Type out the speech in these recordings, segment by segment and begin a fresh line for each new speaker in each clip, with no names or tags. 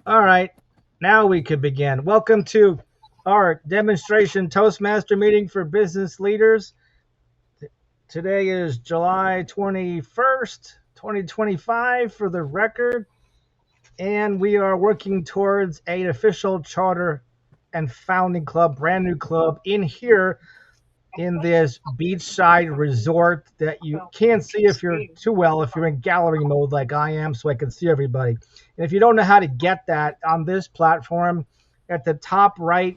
All right, now we could begin. Welcome to our demonstration Toastmaster meeting for business leaders. Today is July 21st, 2025 for the record, and we are working towards an official charter and founding club, brand new club in here in this beachside resort that you can't see if you're too well if you're in gallery mode like I am, so I can see everybody. And if you don't know how to get that on this platform, at the top right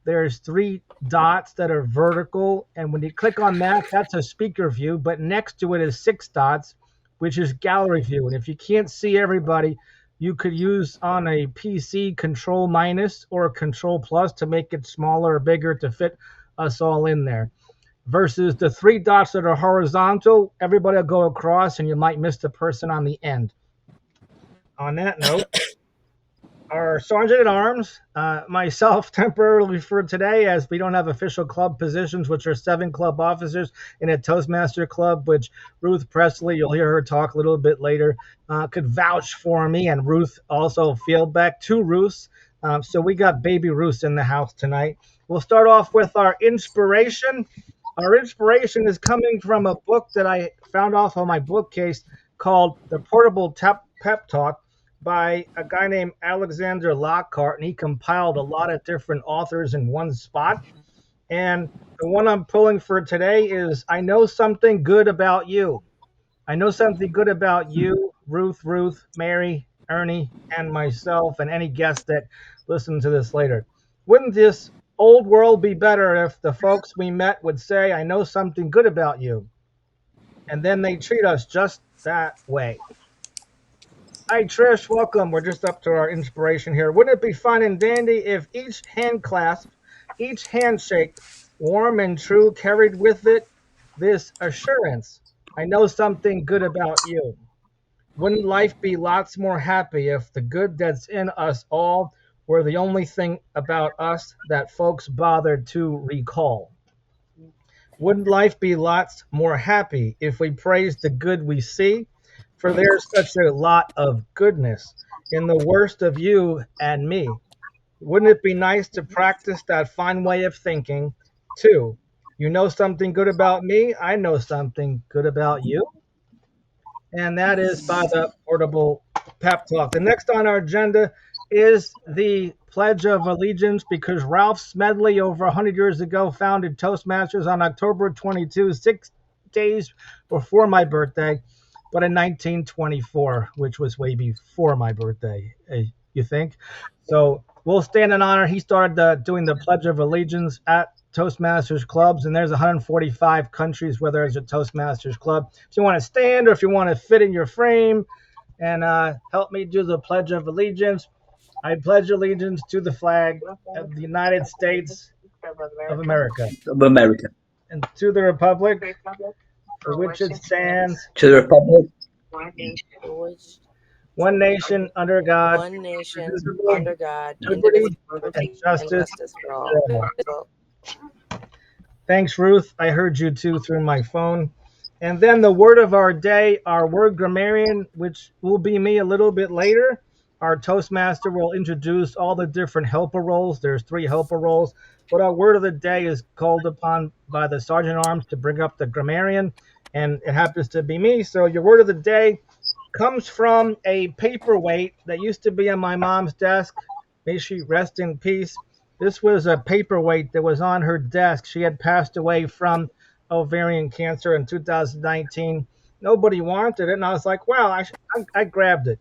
there's three dots that are vertical, and when you click on that, that's a speaker view, but next to it is six dots, which is gallery view. And if you can't see everybody, you could use on a PC control minus or control plus to make it smaller or bigger to fit us all in there, versus the three dots that are horizontal. Everybody will go across and you might miss the person on the end. On that note, our sergeant at arms, myself temporarily for today, as we don't have official club positions, which are 7 club officers in a Toastmaster club, which Ruth Presley, you'll hear her talk a little bit later, could vouch for me, and Ruth also field back 2 Ruths. So we got baby Ruths in the house tonight. We'll start off with our inspiration. Our inspiration is coming from a book that I found off on my bookcase called The Portable Pep Talk by a guy named Alexander Lockhart, and he compiled a lot of different authors in one spot. And the one I'm pulling for today is I Know Something Good About You. I know something good about you, Ruth, Mary, Ernie, and myself, and any guests that listen to this later. Wouldn't this old world be better if the folks we met would say, I know something good about you? And then they treat us just that way. Hi, Trish. Welcome. We're just up to our inspiration here. Wouldn't it be fun and dandy if each hand clasp, each handshake, warm and true, carried with it this assurance? I know something good about you. Wouldn't life be lots more happy if the good that's in us all were the only thing about us that folks bothered to recall? Wouldn't life be lots more happy if we praised the good we see? For there's such a lot of goodness in the worst of you and me. Wouldn't it be nice to practice that fine way of thinking, too? You know something good about me, I know something good about you. And that is by the Portable Pep Talk. The next on our agenda is the Pledge of Allegiance, because Ralph Smedley, over 100 years ago, founded Toastmasters on October 22, 6 days before my birthday, but in 1924, which was way before my birthday, you think? So we'll stand in honor. He started doing the Pledge of Allegiance at Toastmasters clubs, and there's 145 countries where there's a Toastmasters club. If you want to stand or if you want to fit in your frame and help me do the Pledge of Allegiance, I pledge allegiance to the flag of the United States of America
of America,
and to the republic for which it stands,
to the republic,
one nation under God,
one nation
indivisible,
under God,
liberty
indivisible,
and
and
justice
justice for all.
for all. Thanks, Ruth. I heard you too through my phone. And then the word of our day, our word grammarian, which will be me a little bit later. Our Toastmaster will introduce all the different helper roles. There's 3 helper roles. But our word of the day is called upon by the Sergeant at Arms to bring up the grammarian. And it happens to be me. So your word of the day comes from a paperweight that used to be on my mom's desk. May she rest in peace. This was a paperweight that was on her desk. She had passed away from ovarian cancer in 2019. Nobody wanted it, and I was like, wow, I grabbed it.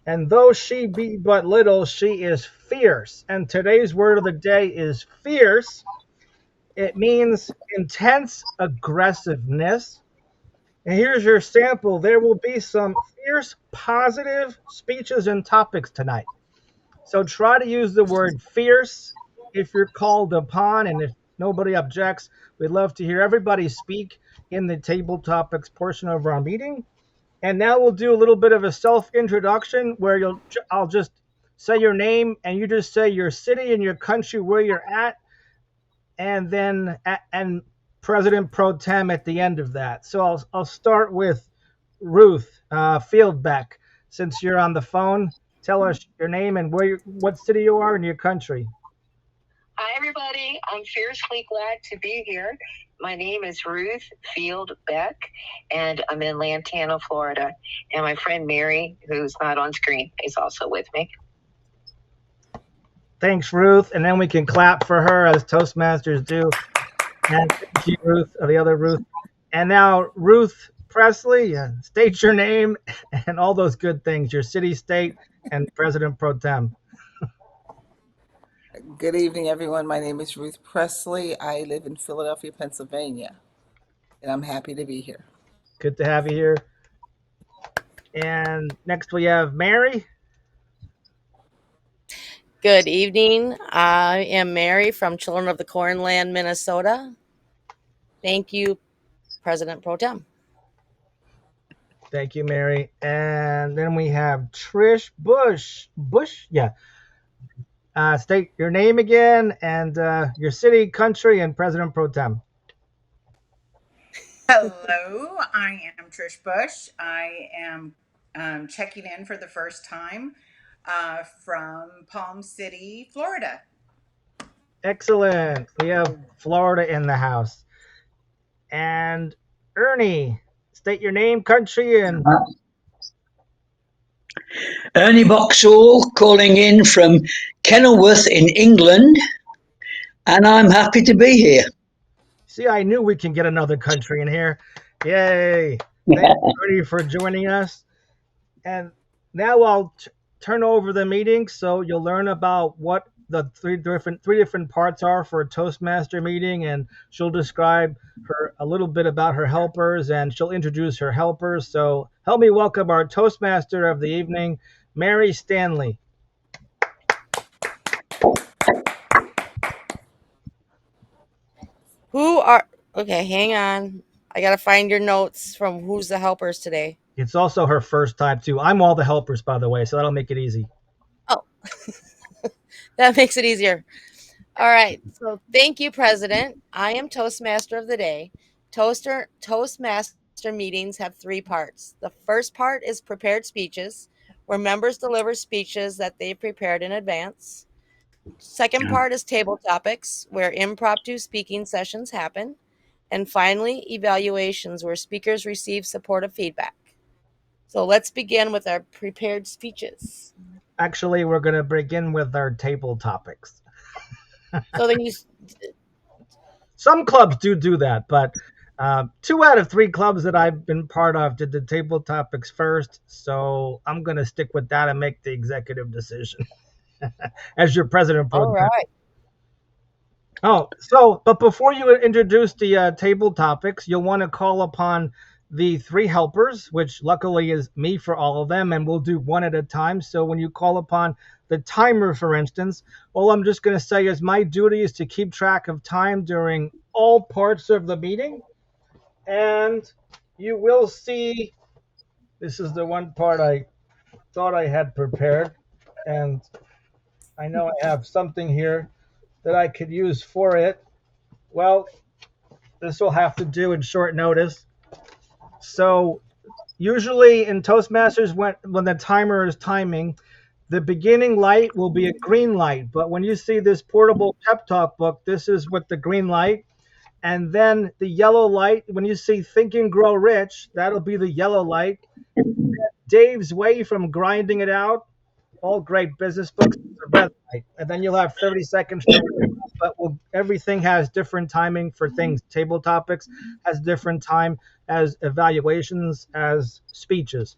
And though she be but little, she is fierce. And today's word of the day is fierce. It means intense aggressiveness. And here's your sample. There will be some fierce positive speeches and topics tonight. So try to use the word fierce if you're called upon, and if nobody objects, we'd love to hear everybody speak in the table topics portion of our meeting. And now we'll do a little bit of a self-introduction where I'll just say your name and you just say your city and your country where you're at, and then and President Pro Tem at the end of that. So I'll start with Ruth Fieldbeck, since you're on the phone. tell us your name and what city you are in your country.
Hi, everybody. I'm fiercely glad to be here. My name is Ruth Field Beck, and I'm in Lantana, Florida. And my friend Mary, who's not on screen, is also with me.
Thanks, Ruth. And then we can clap for her as Toastmasters do. And thank you, Ruth, or the other Ruth. And now, Ruth Presley, state your name and all those good things, your city, state, and President Pro Tem.
Good evening, everyone. My name is Ruth Presley. I live in Philadelphia, Pennsylvania, and I'm happy to be here.
Good to have you here. And next we have Mary.
Good evening. I am Mary from Children of the Cornland, Minnesota. Thank you, President Pro Tem.
Thank you, Mary. And then we have Trish Bush. Bush? Yeah. State your name again and your city, country, and President Pro Tem.
Hello, I am Trish Bush. I am checking in for the first time from Palm City, Florida.
Excellent. We have Florida in the house. And Ernie, state your name, country, and
Ernie Boxall calling in from Kenilworth in England, and I'm happy to be here.
see, I knew we can get another country in here. Yay. Thank you, Ernie, for joining us. And now I'll turn over the meeting so you'll learn about what the three different parts are for a Toastmaster meeting, and she'll describe her a little bit about her helpers, and she'll introduce her helpers. So help me welcome our Toastmaster of the evening, Mary Stanley.
Okay, hang on. I got to find your notes from who's the helpers today.
It's also her first time too. I'm all the helpers, by the way, so that'll make it easy.
Oh, that makes it easier. All right. So thank you, President. I am Toastmaster of the day. Toastmaster meetings have three parts. The first part is prepared speeches, where members deliver speeches that they've prepared in advance. Second part is table topics, where impromptu speaking sessions happen. And finally, evaluations, where speakers receive supportive feedback. So let's begin with our prepared speeches.
Actually, we're going to begin with our table topics.
So then
Some clubs do that, but 2 out of 3 clubs that I've been part of did the table topics first. So I'm going to stick with that and make the executive decision as your president.
All right.
But before you introduce the table topics, you'll want to call upon the 3 helpers, which luckily is me for all of them, and we'll do one at a time. So when you call upon the timer, for instance, all I'm just going to say is my duty is to keep track of time during all parts of the meeting. And you will see, this is the one part I thought I had prepared. And I know I have something here that I could use for it. Well, this will have to do in short notice. So usually in Toastmasters, when the timer is timing, the beginning light will be a green light. But when you see this portable pep talk book, this is with the green light. And then the yellow light, when you see Think and Grow Rich, that'll be the yellow light. Dave's Way from Grinding It Out, all great business books, the red light. And then you'll have 30 seconds to but everything has different timing for things. Table topics has different time as evaluations, as speeches.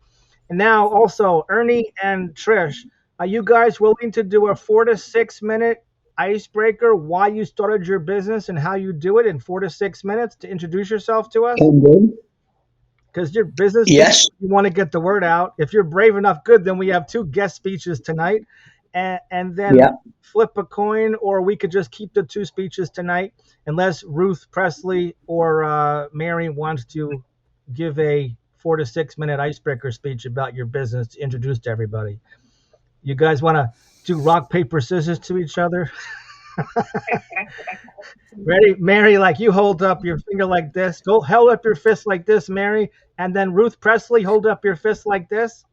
And now also, Ernie and Trish, are you guys willing to do a 4 to 6 minute icebreaker, why you started your business and how you do it in 4 to 6 minutes to introduce yourself to us? Because your business,
yes,
you want to get the word out. If you're brave enough, good. Then we have 2 guest speeches tonight, and then flip a coin, or we could just keep the 2 speeches tonight, unless Ruth Presley or Mary wants to give a 4 to 6 minute icebreaker speech about your business to introduce to everybody. You guys want to do rock, paper, scissors to each other? Ready, Mary? Like you hold up your finger like this. Go hold up your fist like this, Mary, and then Ruth Presley, hold up your fist like this.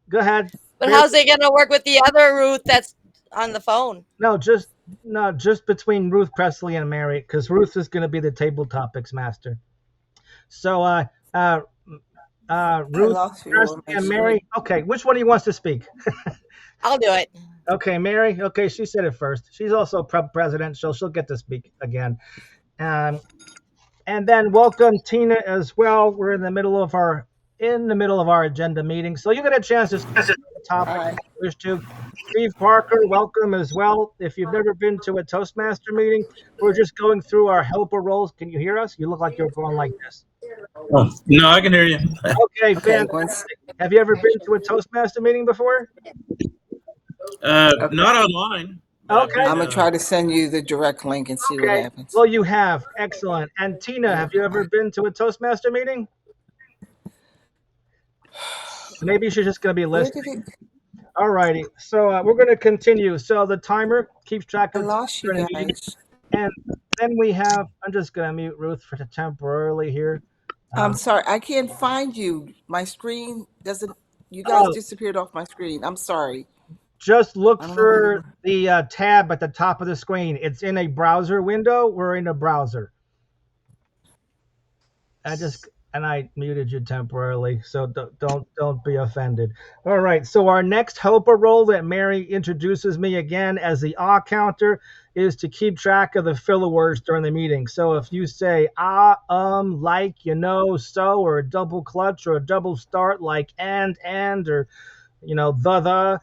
Go ahead.
But how's it going to work with the other Ruth that's on the phone?
No, just between Ruth Presley and Mary, because Ruth is going to be the table topics master. So, uh,
I
Ruth
lost you
Presley
on my
and
screen.
Mary. Okay, which one of you wants to speak?
I'll do it.
Okay, Mary. Okay, she said it first. She's also president, so she'll get to speak again. Um, and then welcome Tina as well. We're in the middle of our agenda meeting, so you get a chance to speak on the topic
Hi.
if you wish to. Steve Parker, welcome as well. If you've never been to a Toastmaster meeting, we're just going through our helper roles. Can you hear us? You look like you're going like this.
Oh, no, I can hear you.
Okay,
Okay, once.
fantastic. Have you ever been to a Toastmaster meeting before?
Okay.
Not online, but I've
Okay,
I'm
been.
gonna try to send you the direct link and see what
okay.
happens.
Well, you have. Excellent. And Tina, have you ever been to a Toastmaster meeting? Maybe she's just going to be
Where
listening.
did it?
All righty. So we're going to continue. So the timer keeps track
I
of time
lost you
during the meeting.
guys.
And then we have, I'm just going to mute Ruth for temporarily here.
I'm sorry, I can't find you. My screen doesn't. You guys
Oh,
disappeared off my screen. I'm sorry.
just look
I don't know where you
for
were.
the tab at the top of the screen. It's in a browser window. We're in a browser. I muted you temporarily, so don't be offended. All right, so our next helper role that Mary introduces me again as the counter is to keep track of the filler words during the meeting. So if you say like, so, or a double clutch or a double start like and, or the,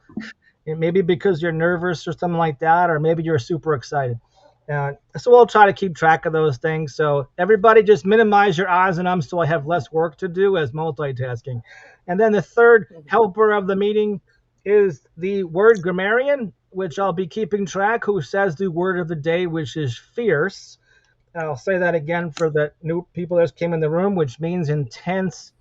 and maybe because you're nervous or something like that, or maybe you're super excited. So we'll try to keep track of those things. So everybody just minimize your eyes and ums so I have less work to do as multitasking. And then the third helper of the meeting is the word grammarian, which I'll be keeping track, who says the word of the day, which is fierce. I'll say that again for the new people that just came in the room, which means intense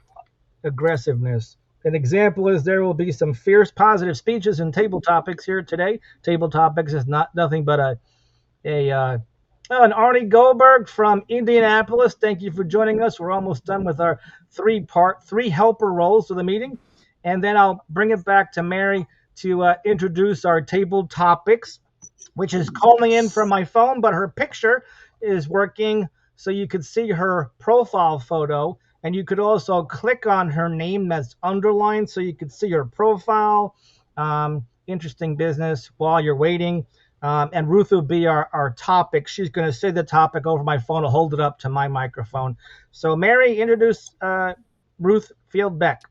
aggressiveness. An example is there will be some fierce positive speeches and table topics here today. Table topics is not nothing but an Arnie Goldberg from Indianapolis. Thank you for joining us. We're almost done with our three helper roles of the meeting, and then I'll bring it back to Mary to introduce our table topics, which is calling in from my phone, but her picture is working so you could see her profile photo. And you could also click on her name that's underlined so you could see her profile. Interesting business while you're waiting. And Ruth will be our topic. She's going to say the topic over my phone. I'll hold it up to my microphone. So, Mary, introduce Ruth Field Beck.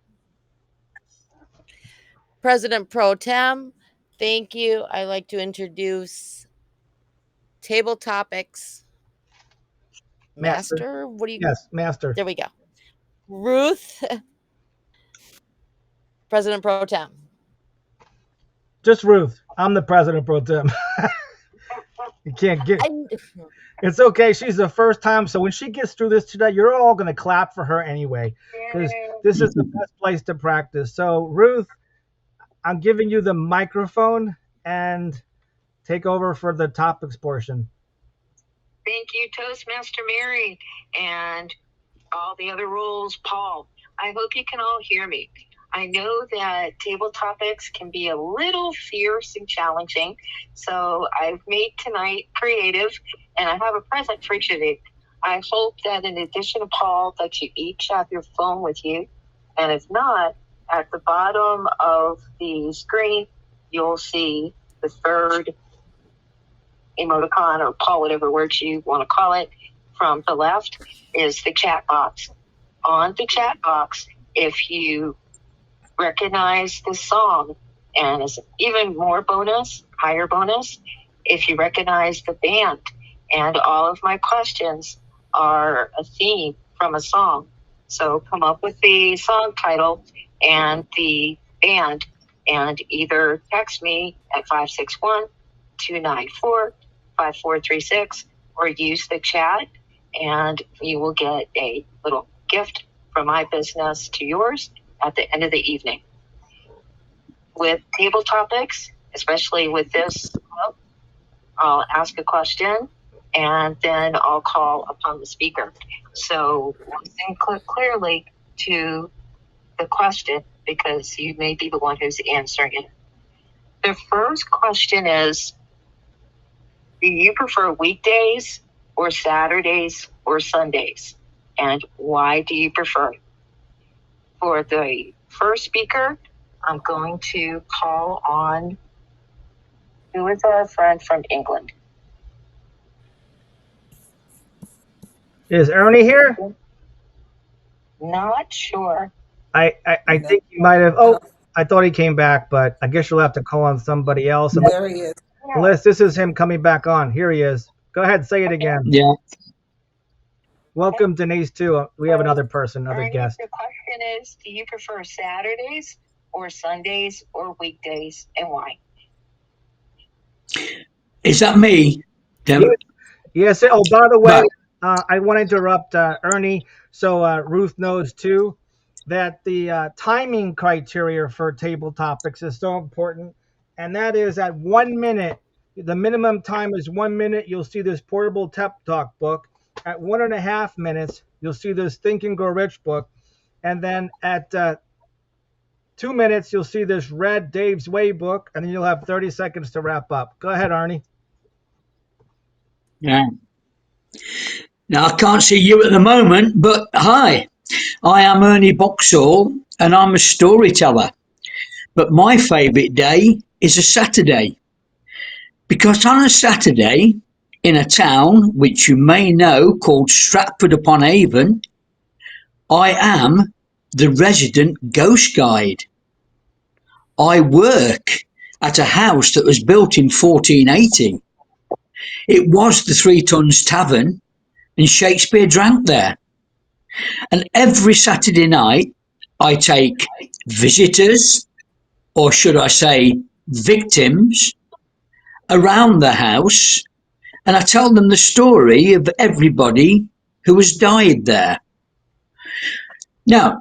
President Pro Tem, thank you. I'd like to introduce table topics. Master? What do you?
Yes, Master.
There we go. Ruth, President Pro Tem.
Just Ruth. I'm the President Pro Tem. You can't get. It's okay. She's the first time. So when she gets through this today, you're all going to clap for her anyway, because this is the best place to practice. So, Ruth, I'm giving you the microphone and take over for the topics portion.
Thank you, Toastmaster Mary, and all the other rules, Paul. I hope you can all hear me. I know that table topics can be a little fierce and challenging, so I've made tonight creative, and I have a present for each of you. I hope that in addition to Paul, that you each have your phone with you, and if not, at the bottom of the screen, you'll see the third emoticon, or Paul, whatever words you want to call it, from the left is the chat box. On the chat box, if you recognize the song, and as even more bonus, higher bonus, if you recognize the band, and all of my questions are a theme from a song. So come up with the song title and the band, and either text me at 561-294-5436 or use the chat, and you will get a little gift from my business to yours at the end of the evening. With table topics, especially with this club, I'll ask a question and then I'll call upon the speaker. So listen clearly to the question because you may be the one who's answering it. The first question is, do you prefer weekdays or Saturdays or Sundays? And why do you prefer? For the first speaker, I'm going to call on, who is our friend from England?
Is Ernie here?
Not sure.
I think he might have. Oh, I thought he came back, but I guess you'll have to call on somebody else.
There he is.
Unless this is him coming back on. Here he is. Go ahead, say it again.
Yeah.
Welcome, Denise, too. We have another person, another guest.
The question is, do you prefer Saturdays or Sundays or weekdays, and why?
Is that me?
Yes. Oh, by the way, I want to interrupt Ernie, so Ruth knows too that the timing criteria for table topics is so important, and that is at 1 minute. The minimum time is 1 minute. You'll see this portable Tep Talk book. At 1.5 minutes, you'll see this Think and Grow Rich book, and then at 2 minutes, you'll see this red Dave's Way book, and then you'll have 30 seconds to wrap up. Go ahead, Arnie.
Yeah. Now, I can't see you at the moment, but hi, I am Ernie Boxall and I'm a storyteller. But my favourite day is a Saturday. Because on a Saturday, in a town which you may know called Stratford upon Avon, I am the resident ghost guide. I work at a house that was built in 1480. It was the Three Tons Tavern, and Shakespeare drank there. And every Saturday night, I take visitors, or should I say, victims, around the house, and I tell them the story of everybody who has died there. Now,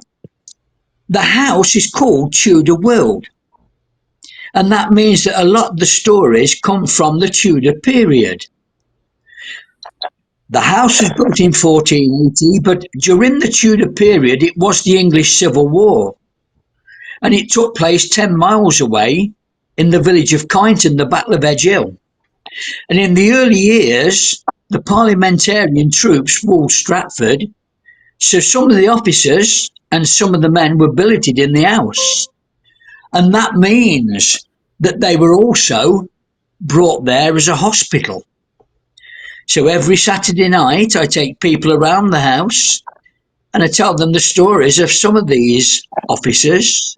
the house is called Tudor World, and that means that a lot of the stories come from the Tudor period. The house was built in 1480, but during the Tudor period, it was the English Civil War, and it took place 10 miles away in the village of Kyneton, the Battle of Edge Hill. And in the early years, the parliamentarian troops ruled Stratford, so some of the officers and some of the men were billeted in the house. And that means that they were also brought there as a hospital. So every Saturday night, I take people around the house and I tell them the stories of some of these officers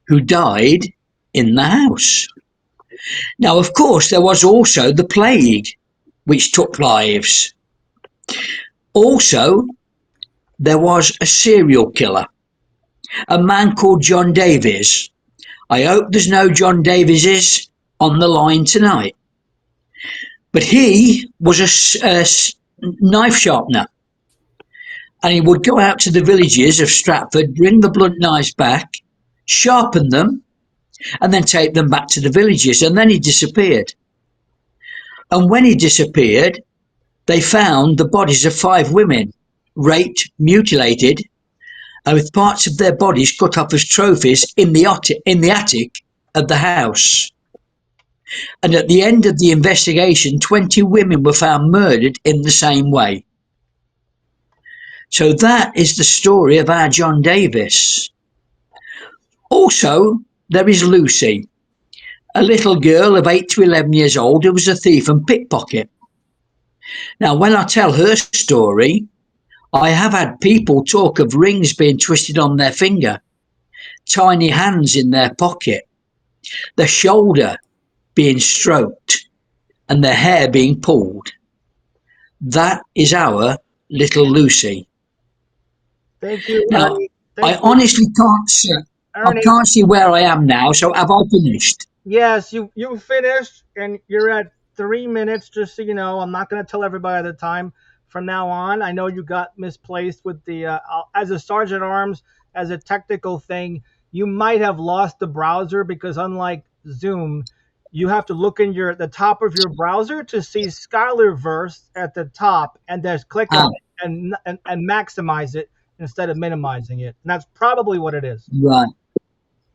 who died in the house. Now, of course, there was also the plague, which took lives. Also, there was a serial killer, a man called John Davies. I hope there's no John Davies on the line tonight. But he was a knife sharpener. And he would go out to the villages of Stratford, bring the blunt knives back, sharpen them, and then take them back to the villages. And then he disappeared. And when he disappeared, they found the bodies of 5 women, raped, mutilated, and with parts of their bodies cut off as trophies in the attic of the house. And at the end of the investigation, 20 women were found murdered in the same way. So that is the story of our John Davis. Also, there is Lucy, a little girl of 8 to 11 years old who was a thief and pickpocket. Now, when I tell her story, I have had people talk of rings being twisted on their finger, tiny hands in their pocket, their shoulder being stroked, and their hair being pulled. That is our little Lucy.
Thank you,
Now,
Ernie.
I honestly can't see.
Ernie,
I can't see where I am now. So have I finished?
Yes, you finished, and you're at 3 minutes. Just so you know, I'm not going to tell everybody the time from now on. I know you got misplaced with the as a sergeant at arms, as a technical thing. You might have lost the browser because unlike Zoom, you have to look in the top of your browser to see Skylarverse at the top, and just click on it and maximize it instead of minimizing it. And that's probably what it is.
Right.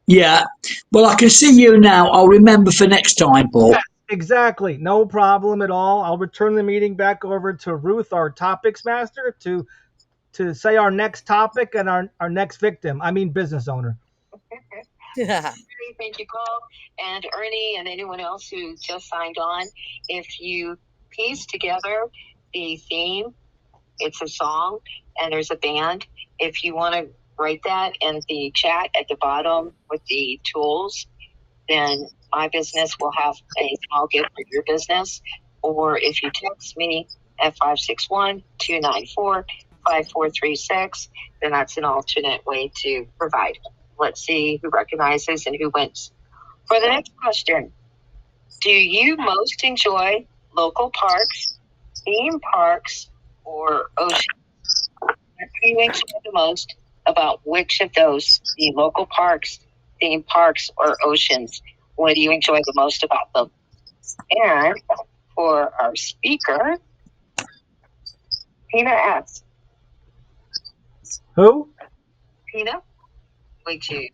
Yeah. Well, I can see you now. I'll remember for next time, Paul.
Yes, exactly. No problem at all. I'll return the meeting back over to Ruth, our topics master, to say our next topic and our next victim. I mean business owner.
Thank you, Paul, and Ernie, and anyone else who just signed on. If you piece together the theme, it's a song, and there's a band. If you want to write that in the chat at the bottom with the tools, then my business will have a small gift for your business. Or if you text me at 561-294-5436, then that's an alternate way to provide. Let's see who recognizes and who wins. For the next question, do you most enjoy local parks, theme parks, or ocean? What do you enjoy the most about which of those, the local parks, theme parks, or oceans? What do you enjoy the most about them? And for our speaker, Tina S.
Who?
Tina, would you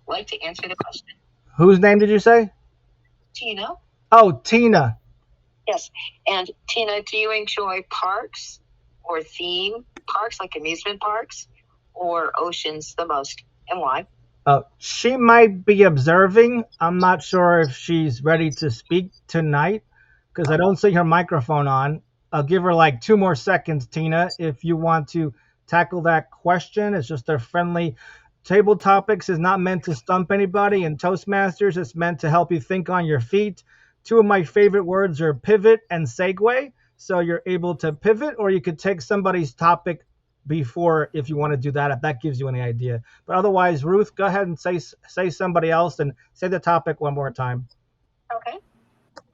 like to answer the question?
Whose name did you say?
Tina.
Oh, Tina.
Yes. And Tina, do you enjoy parks or theme parks, like amusement parks, or oceans the most, and why?
She might be observing. I'm not sure if she's ready to speak tonight because I don't see her microphone on. I'll give her like 2 more seconds, Tina, if you want to tackle that question. It's just a friendly table topics is not meant to stump anybody, and Toastmasters is meant to help you think on your feet. Two of my favorite words are pivot and segue. So you're able to pivot, or you could take somebody's topic before if you want to do that, if that gives you any idea. But otherwise, Ruth, go ahead and say somebody else and say the topic one more time.
Okay.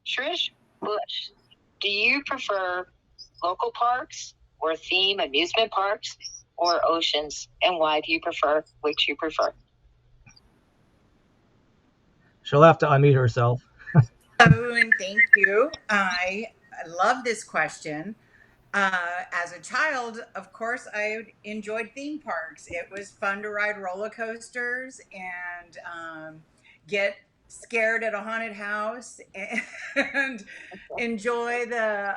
Trish Bush, do you prefer local parks or theme amusement parks or oceans? And why do you prefer which you prefer?
She'll have to unmute herself.
Hello, and thank you. I love this question. As a child, of course, I enjoyed theme parks. It was fun to ride roller coasters and get scared at a haunted house and enjoy the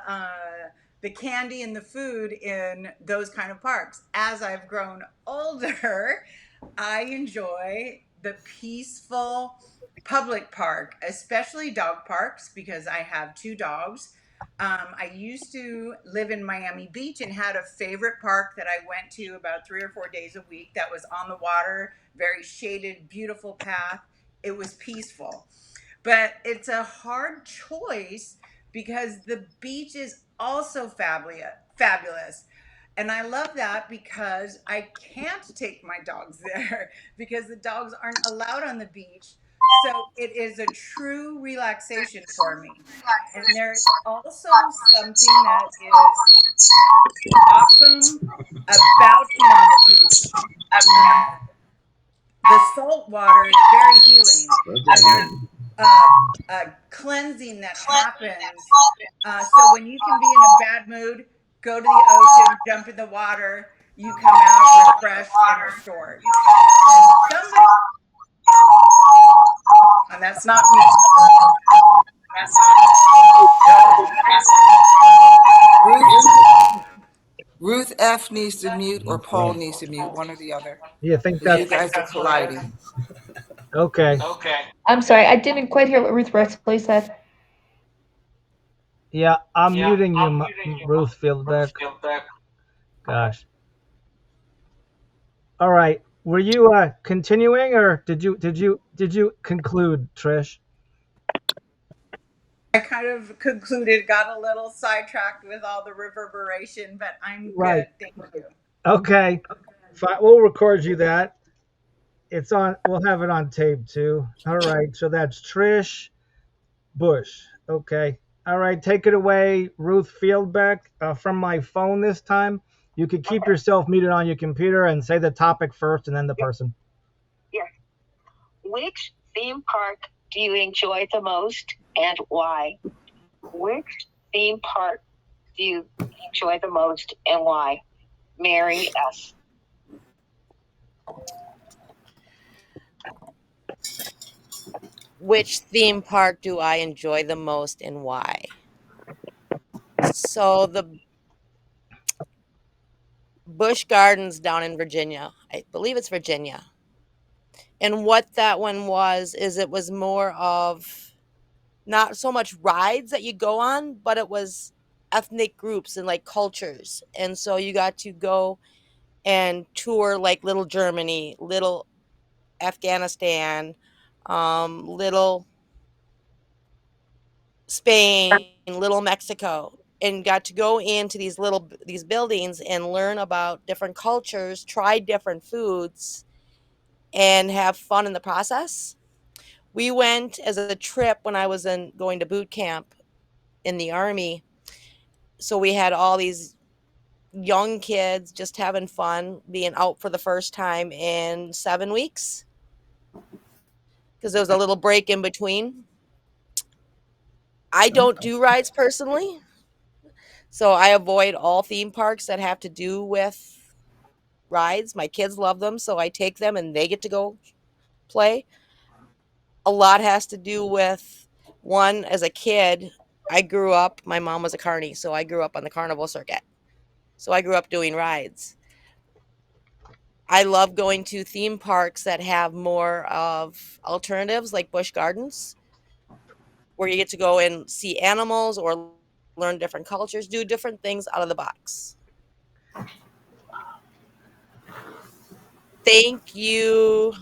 candy and the food in those kind of parks. As I've grown older, I enjoy the peaceful public park, especially dog parks, because I have 2 dogs. I used to live in Miami Beach and had a favorite park that I went to about 3 or 4 days a week that was on the water, very shaded, beautiful path. It was peaceful. But it's a hard choice because the beach is also fabulous. And I love that because I can't take my dogs there because the dogs aren't allowed on the beach. So it is a true relaxation for me. And there's also something that is awesome about being on the beach. The salt water is very healing, and there's a cleansing that happens. So when you can be in a bad mood, go to the ocean, jump in the water, you come out refreshed and restored. And somebody, and that's not me.
Ruth F needs to mute or Paul needs to mute, one or the other.
You think
Because you
that's
guys are colliding.
okay?
I'm sorry, I didn't quite hear what Ruth Presley said.
Yeah, I'm muting you, Ruth Fieldback. Gosh. All right. Were you continuing, or did you conclude, Trish?
I kind of concluded, got a little sidetracked with all the reverberation, but I'm
Right.
good. Thank you.
Okay. Fine. We'll record you that. It's on. We'll have it on tape too. All right. So that's Trish Bush. Okay. All right. Take it away, Ruth Fieldback. From my phone this time. You could keep yourself muted on your computer and say the topic first and then the person.
Yes. Which theme park do you enjoy the most and why? Which theme park do you enjoy the most and why? Mary S.
which theme park do I enjoy the most and why? So the Busch Gardens down in Virginia, I believe it's Virginia. And what that one was is it was more of not so much rides that you go on, but it was ethnic groups and like cultures. And so you got to go and tour like little Germany, little Afghanistan, little Spain, little Mexico, and got to go into these buildings and learn about different cultures, try different foods, and have fun in the process. We went as a trip when I was in going to boot camp in the army. So we had all these young kids just having fun, being out for the first time in 7 weeks because there was a little break in between. I don't do rides personally, so I avoid all theme parks that have to do with rides. My kids love them, so I take them and they get to go play. A lot has to do with one, as a kid, I grew up, my mom was a carny, so I grew up on the carnival circuit. So I grew up doing rides. I love going to theme parks that have more of alternatives like Busch Gardens, where you get to go and see animals or learn different cultures, do different things out of the box. Thank you.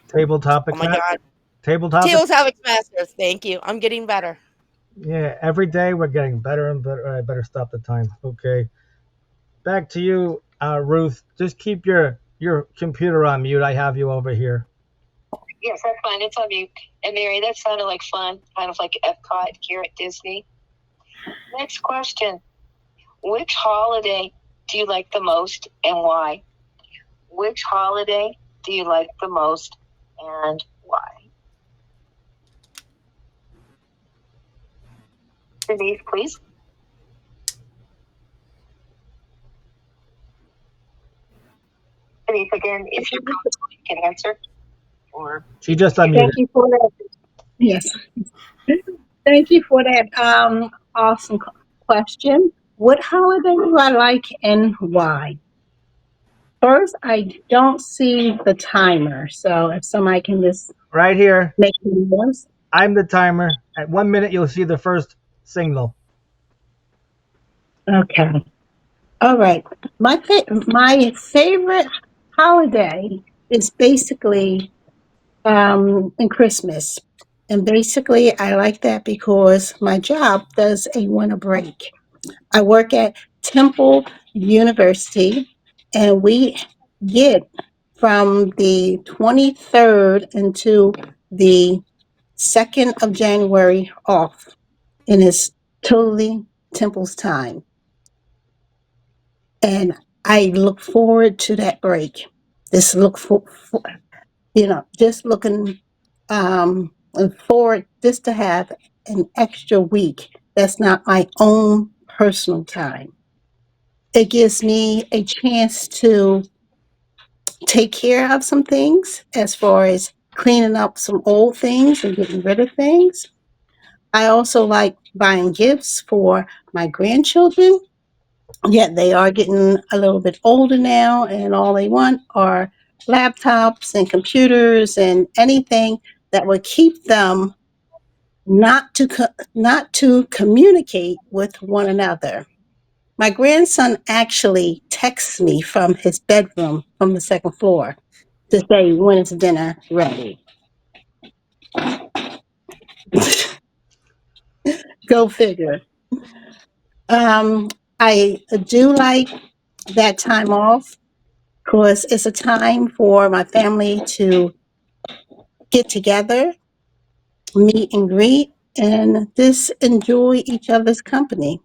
Table
Oh
topics,
my
Matt.
God.
Table topics.
Table Topics Masters. Thank you. I'm getting better.
Yeah, every day we're getting better and better. I better stop the time. Okay, back to you, Ruth. Just keep your computer on mute. I have you over here.
Yes, that's fine. It's on mute. And Mary, that sounded like fun, kind of like Epcot here at Disney. Next question. Which holiday do you like the most and why? Which holiday do you like the most and why? Denise, please. Denise, again, if you're comfortable, you can answer. Or
She just unmuted.
Thank you for that. Yes. Thank you for that awesome question. What holiday do I like and why? First, I don't see the timer. So if somebody can just
Right here.
make me noise.
I'm the timer. At 1 minute, you'll see the first signal.
Okay. All right. My favorite holiday is basically in Christmas. And basically, I like that because my job does a winter break. I work at Temple University, and we get from the 23rd into the 2nd of January off, and it's totally Temple's time. And I look forward to that break. Just look just looking forward just to have an extra week that's not my own personal time. It gives me a chance to take care of some things as far as cleaning up some old things and getting rid of things. I also like buying gifts for my grandchildren. Yet they are getting a little bit older now, and all they want are laptops and computers and anything that would keep them not to communicate with one another. My grandson actually texts me from his bedroom from the second floor to say when is dinner ready. Go figure. Um, I do like that time off because it's a time for my family to get together, meet and greet, and just enjoy each other's company.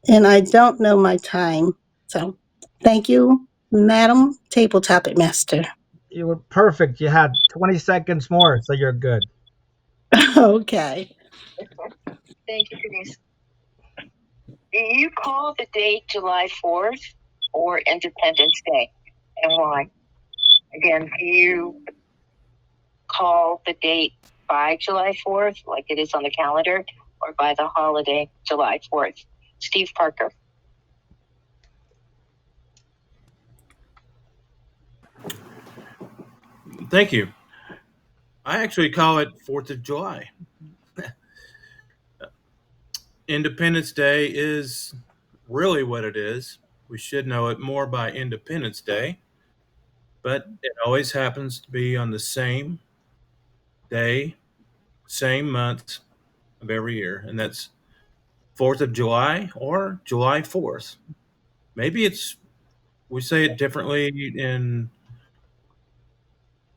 And I don't know my time. So thank you, Madam Table Topic Master.
You were perfect. You had 20 seconds more, so you're good.
Okay.
thank you, Denise. Do you call the date July 4th or Independence Day and why? Again, do you call the date by July 4th, like it is on the calendar, or by the holiday July 4th? Steve Parker.
Thank you. I actually call it 4th of July. Independence Day is really what it is. We should know it more by Independence Day, but it always happens to be on the same day, same month of every year, and that's 4th of July or July 4th. Maybe we say it differently in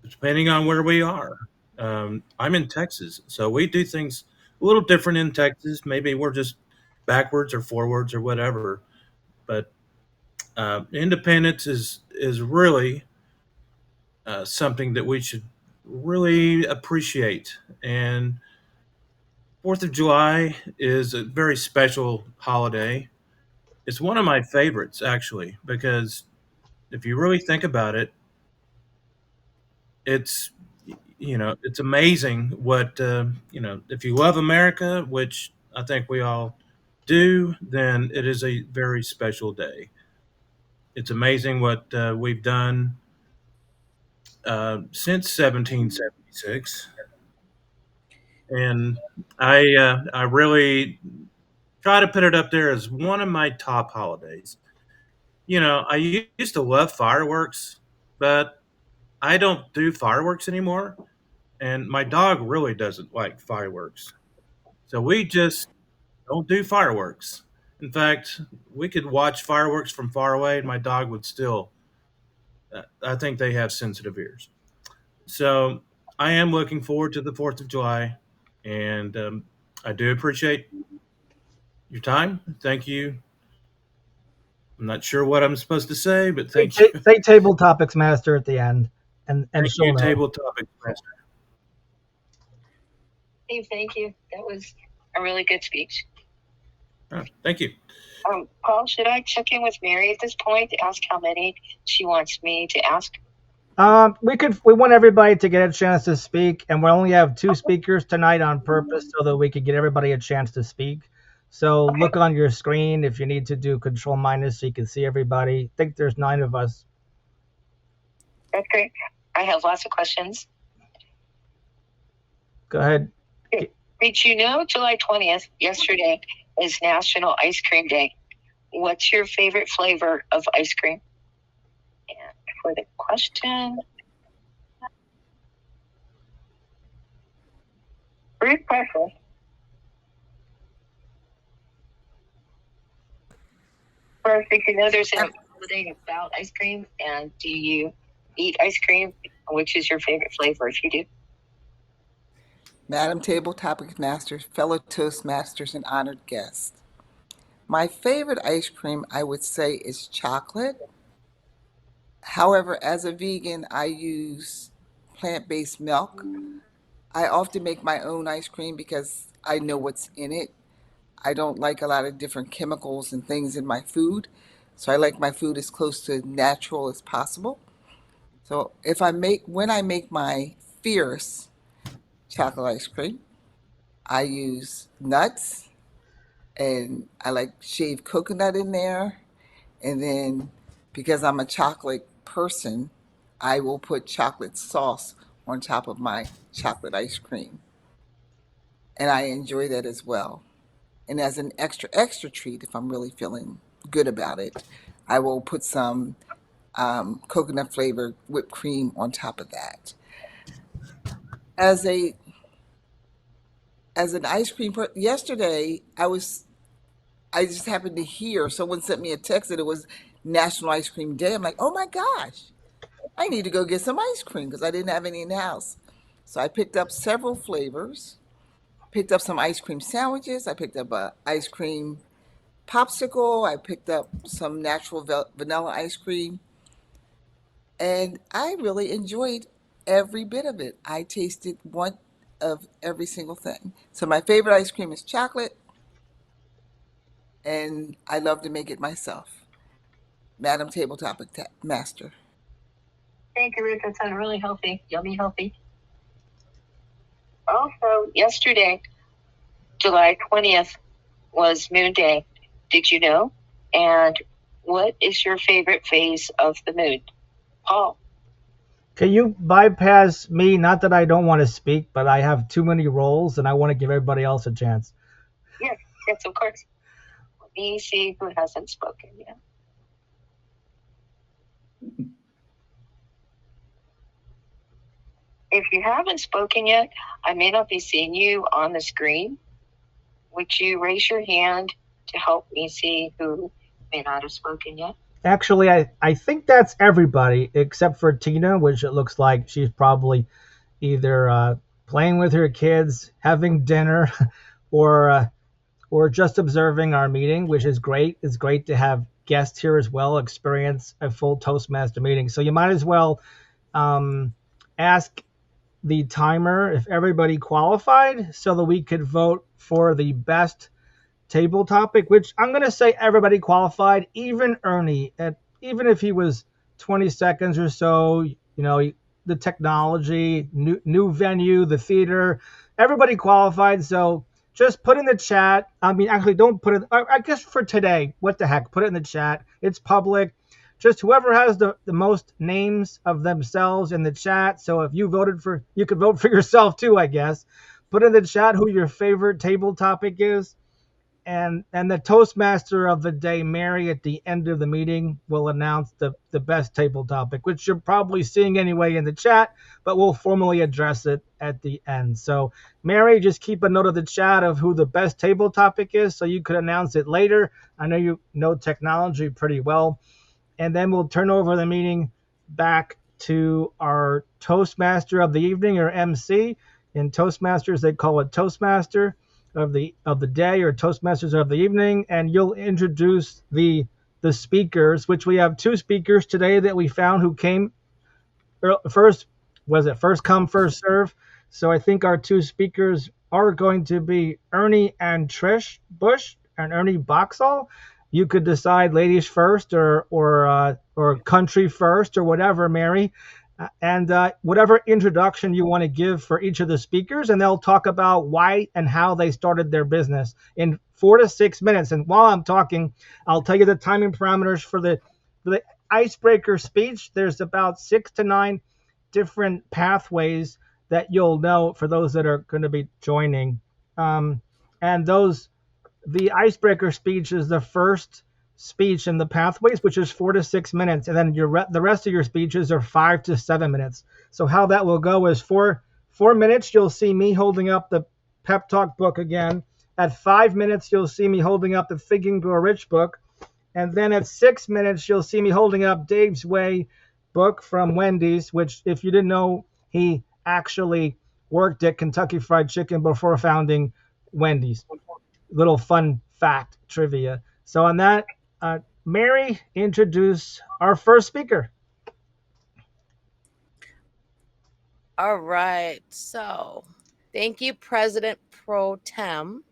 depending on where we are. I'm in Texas, so we do things a little different in Texas. Maybe we're just backwards or forwards or whatever. But independence is really something that we should really appreciate. And 4th of July is a very special holiday. It's one of my favorites, actually, because if you really think about it, it's it's amazing what if you love America, which I think we all do, then it is a very special day. It's amazing what we've done since 1776, and I really try to put it up there as one of my top holidays. I used to love fireworks, but I don't do fireworks anymore, and my dog really doesn't like fireworks. So we just don't do fireworks. In fact, we could watch fireworks from far away, and my dog would still. I think they have sensitive ears. So I am looking forward to the 4th of July, and I do appreciate your time. Thank you. I'm not sure what I'm supposed to say, but thank you.
Say table topics master at the end, and
Thank
she'll
you,
know.
Table Topic Master.
Steve, thank you. That was a really good speech.
Thank you.
Paul, should I check in with Mary at this point to ask how many she wants me to ask?
We want everybody to get a chance to speak, and we only have 2 speakers tonight on purpose so that we could get everybody a chance to speak. So look on your screen if you need to do control minus so you can see everybody. I think there's 9 of us.
That's great. I have lots of questions.
Go ahead.
Did you know July 20th, yesterday, is National Ice Cream Day? What's your favorite flavor of ice cream? And for the question, Ruth Presley. First, did you know there's a holiday about ice cream? And do you eat ice cream? Which is your favorite flavor if you do?
Madam Table Topic Master, fellow Toastmasters, and honored guests. My favorite ice cream, I would say, is chocolate. However, as a vegan, I use plant-based milk. I often make my own ice cream because I know what's in it. I don't like a lot of different chemicals and things in my food, so I like my food as close to natural as possible. So when I make my fierce chocolate ice cream, I use nuts and I like shaved coconut in there. And then because I'm a chocolate person, I will put chocolate sauce on top of my chocolate ice cream. And I enjoy that as well. And as an extra, extra treat, if I'm really feeling good about it, I will put some coconut flavored whipped cream on top of that. As a as an ice cream yesterday, I just happened to hear someone sent me a text that it was National Ice Cream Day. I'm like, oh my gosh, I need to go get some ice cream because I didn't have any in the house. So I picked up several flavors, picked up some ice cream sandwiches. I picked up a ice cream popsicle. I picked up some natural vanilla ice cream. And I really enjoyed every bit of it. I tasted one of every single thing. So my favorite ice cream is chocolate, and I love to make it myself. Madam Tabletop Master.
Thank you, Ruth. That sounded really healthy. Yummy healthy. Also, yesterday, July 20th, was Moon Day. Did you know? And what is your favorite phase of the moon? Paul.
Can you bypass me? Not that I don't want to speak, but I have too many roles and I want to give everybody else a chance.
Yes, yes, of course. Let me see who hasn't spoken yet. If you haven't spoken yet, I may not be seeing you on the screen. Would you raise your hand to help me see who may not have spoken yet?
Actually, I think that's everybody except for Tina, which it looks like she's probably either playing with her kids, having dinner, or or just observing our meeting, which is great. It's great to have guests here as well, experience a full Toastmaster meeting. So you might as well um, ask the timer if everybody qualified so that we could vote for the best table topic, which I'm going to say everybody qualified, even Ernie, even if he was 20 seconds or so, the technology, new venue, the theater, everybody qualified. So just put in the chat. I mean, actually, don't put it, I guess for today, what the heck, put it in the chat. It's public. Just whoever has the most names of themselves in the chat. So if you voted for, you could vote for yourself too, I guess. Put in the chat who your favorite table topic is, and the Toastmaster of the day, Mary, at the end of the meeting will announce the best table topic, which you're probably seeing anyway in the chat, but we'll formally address it at the end. So, Mary, just keep a note of the chat of who the best table topic is so you could announce it later. I know you know technology pretty well. And then we'll turn over the meeting back to our Toastmaster of the evening, or MC. In Toastmasters, they call it Toastmaster of the day, or Toastmasters of the evening, and you'll introduce the speakers, which we have two speakers today that we found who came first. Was it first come first serve? So I think our two speakers are going to be Ernie and Trish Bush, and Ernie Boxall. You could decide ladies first, or country first, or whatever, Mary. And whatever introduction you want to give for each of the speakers, and they'll talk about why and how they started their business in 4 to 6 minutes. And while I'm talking, I'll tell you the timing parameters for the icebreaker speech. There's about 6 to 9 different pathways that you'll know for those that are going to be joining. And the icebreaker speech is the first speech in the pathways, which is 4 to 6 minutes, and then the rest of your speeches are 5 to 7 minutes. So how that will go is 4 minutes, you'll see me holding up the pep talk book again. At 5 minutes, you'll see me holding up the Think and Grow Rich book, and then at 6 minutes, you'll see me holding up Dave's Way book from Wendy's, which, if you didn't know, he actually worked at Kentucky Fried Chicken before founding Wendy's. Little fun fact trivia. So on that, Mary, introduce our first speaker.
All right. So thank you, President Pro Tem.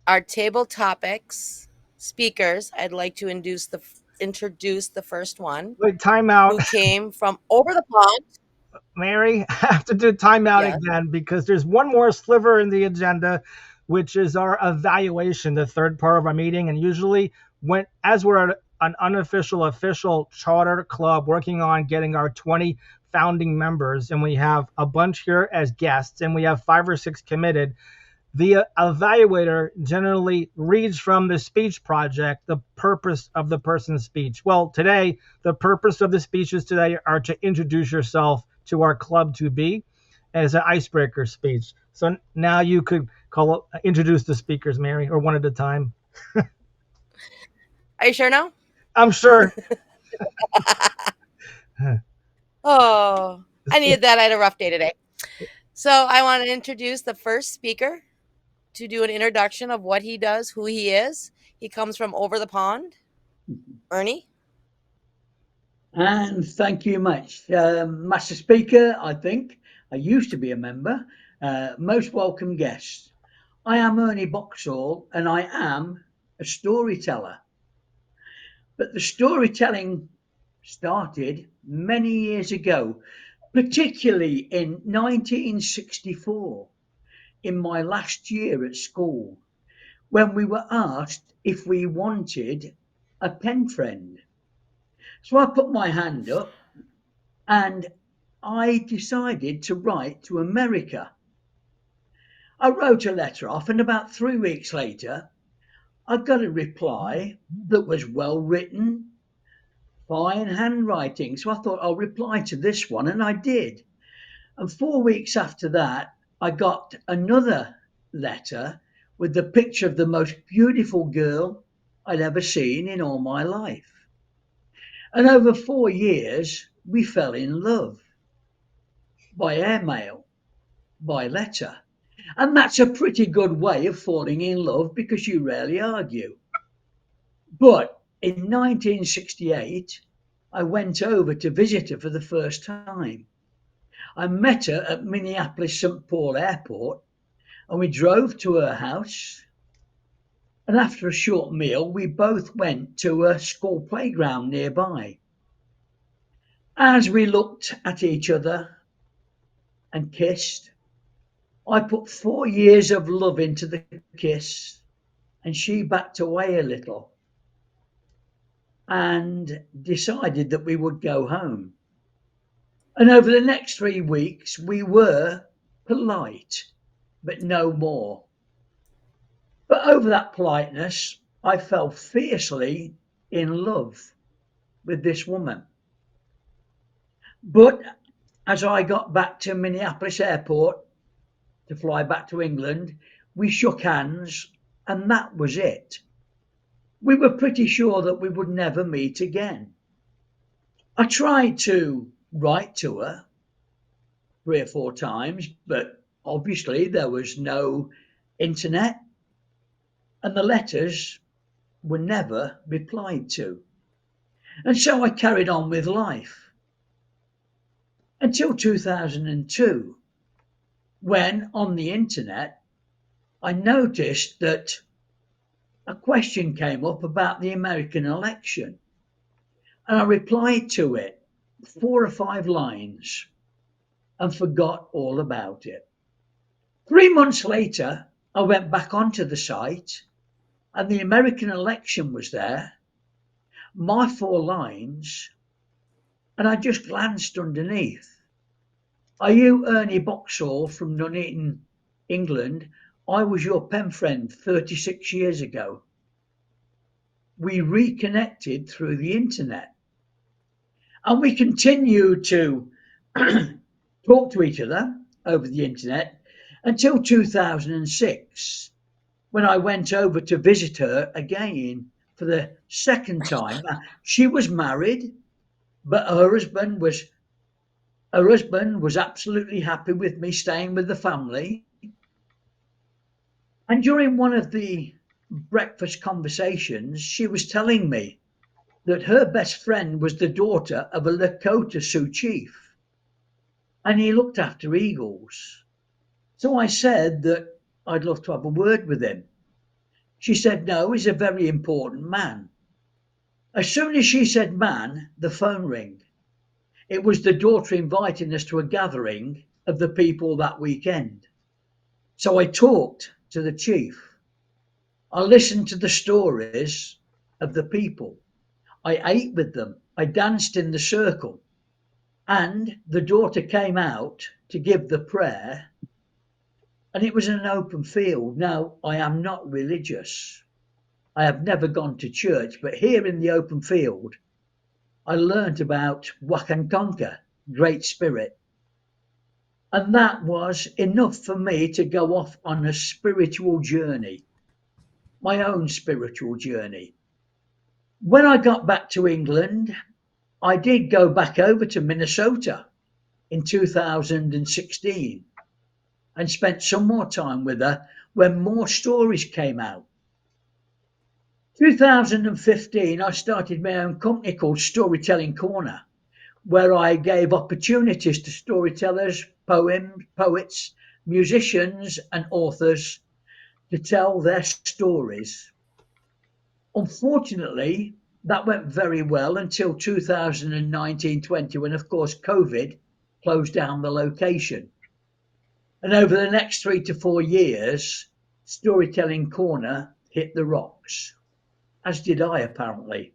Our table topics speakers, I'd like to introduce the first one,
Wait, timeout.
who came from over the pond.
Mary, I have to do timeout
Yes.
again because there's one more sliver in the agenda, which is our evaluation, the third part of our meeting. And usually, as we're at an unofficial, official charter club working on getting our 20 founding members, and we have a bunch here as guests, and we have 5 or 6 committed, the evaluator generally reads from the speech project the purpose of the person's speech. Well, today, the purpose of the speeches today are to introduce yourself to our club to be as an icebreaker speech. So now you could introduce the speakers, Mary, or one at a time.
Are you sure now?
I'm sure.
Oh, I needed that. I had a rough day today. So I want to introduce the first speaker to do an introduction of what he does, who he is. He comes from over the pond. Ernie?
And thank you much. Master Speaker, I think. I used to be a member. Most welcome guests. I am Ernie Boxall and I am a storyteller. But the storytelling started many years ago, particularly in 1964, in my last year at school, when we were asked if we wanted a pen friend. So I put my hand up and I decided to write to America. I wrote a letter off, and about 3 weeks later, I got a reply that was well written, fine handwriting. So I thought I'll reply to this one, and I did. And 4 weeks after that, I got another letter with the picture of the most beautiful girl I'd ever seen in all my life. And over 4 years, we fell in love by airmail, by letter. And that's a pretty good way of falling in love because you rarely argue. But in 1968, I went over to visit her for the first time. I met her at Minneapolis St. Paul Airport and we drove to her house. And after a short meal, we both went to a school playground nearby. As we looked at each other and kissed, I put 4 years of love into the kiss, and she backed away a little and decided that we would go home. And over the next 3 weeks, we were polite, but no more. But over that politeness, I fell fiercely in love with this woman. But as I got back to Minneapolis Airport to fly back to England, we shook hands, and that was it. We were pretty sure that we would never meet again. I tried to write to her 3 or 4 times, but obviously there was no internet, and the letters were never replied to. And so I carried on with life until 2002, when on the internet I noticed that a question came up about the American election, and I replied to it 4 or 5 lines and forgot all about it. 3 months later, I went back onto the site and the American election was there, my 4 lines, and I just glanced underneath. Are you Ernie Boxall from Nuneaton, England? I was your pen friend 36 years ago. We reconnected through the internet and we continued to talk to each other over the internet until 2006, when I went over to visit her again for the second time. Now, she was married, but her husband was absolutely happy with me staying with the family. And during one of the breakfast conversations, she was telling me that her best friend was the daughter of a Lakota Sioux chief, and he looked after eagles. So I said that I'd love to have a word with him. She said, no, he's a very important man. As soon as she said man, the phone rang. It was the daughter inviting us to a gathering of the people that weekend. So I talked to the chief. I listened to the stories of the people. I ate with them. I danced in the circle. And the daughter came out to give the prayer, and it was an open field. Now, I am not religious. I have never gone to church, but here in the open field, I learnt about Whack and Conquer, Great Spirit. And that was enough for me to go off on a spiritual journey, my own spiritual journey. When I got back to England, I did go back over to Minnesota in 2016 and spent some more time with her when more stories came out. 2015, I started my own company called Storytelling Corner, where I gave opportunities to storytellers, poets, musicians, and authors to tell their stories. Unfortunately, That went very well until 2019-20, when, of course, COVID closed down the location. And over the next 3 to 4 years, Storytelling Corner hit the rocks, as did I, apparently.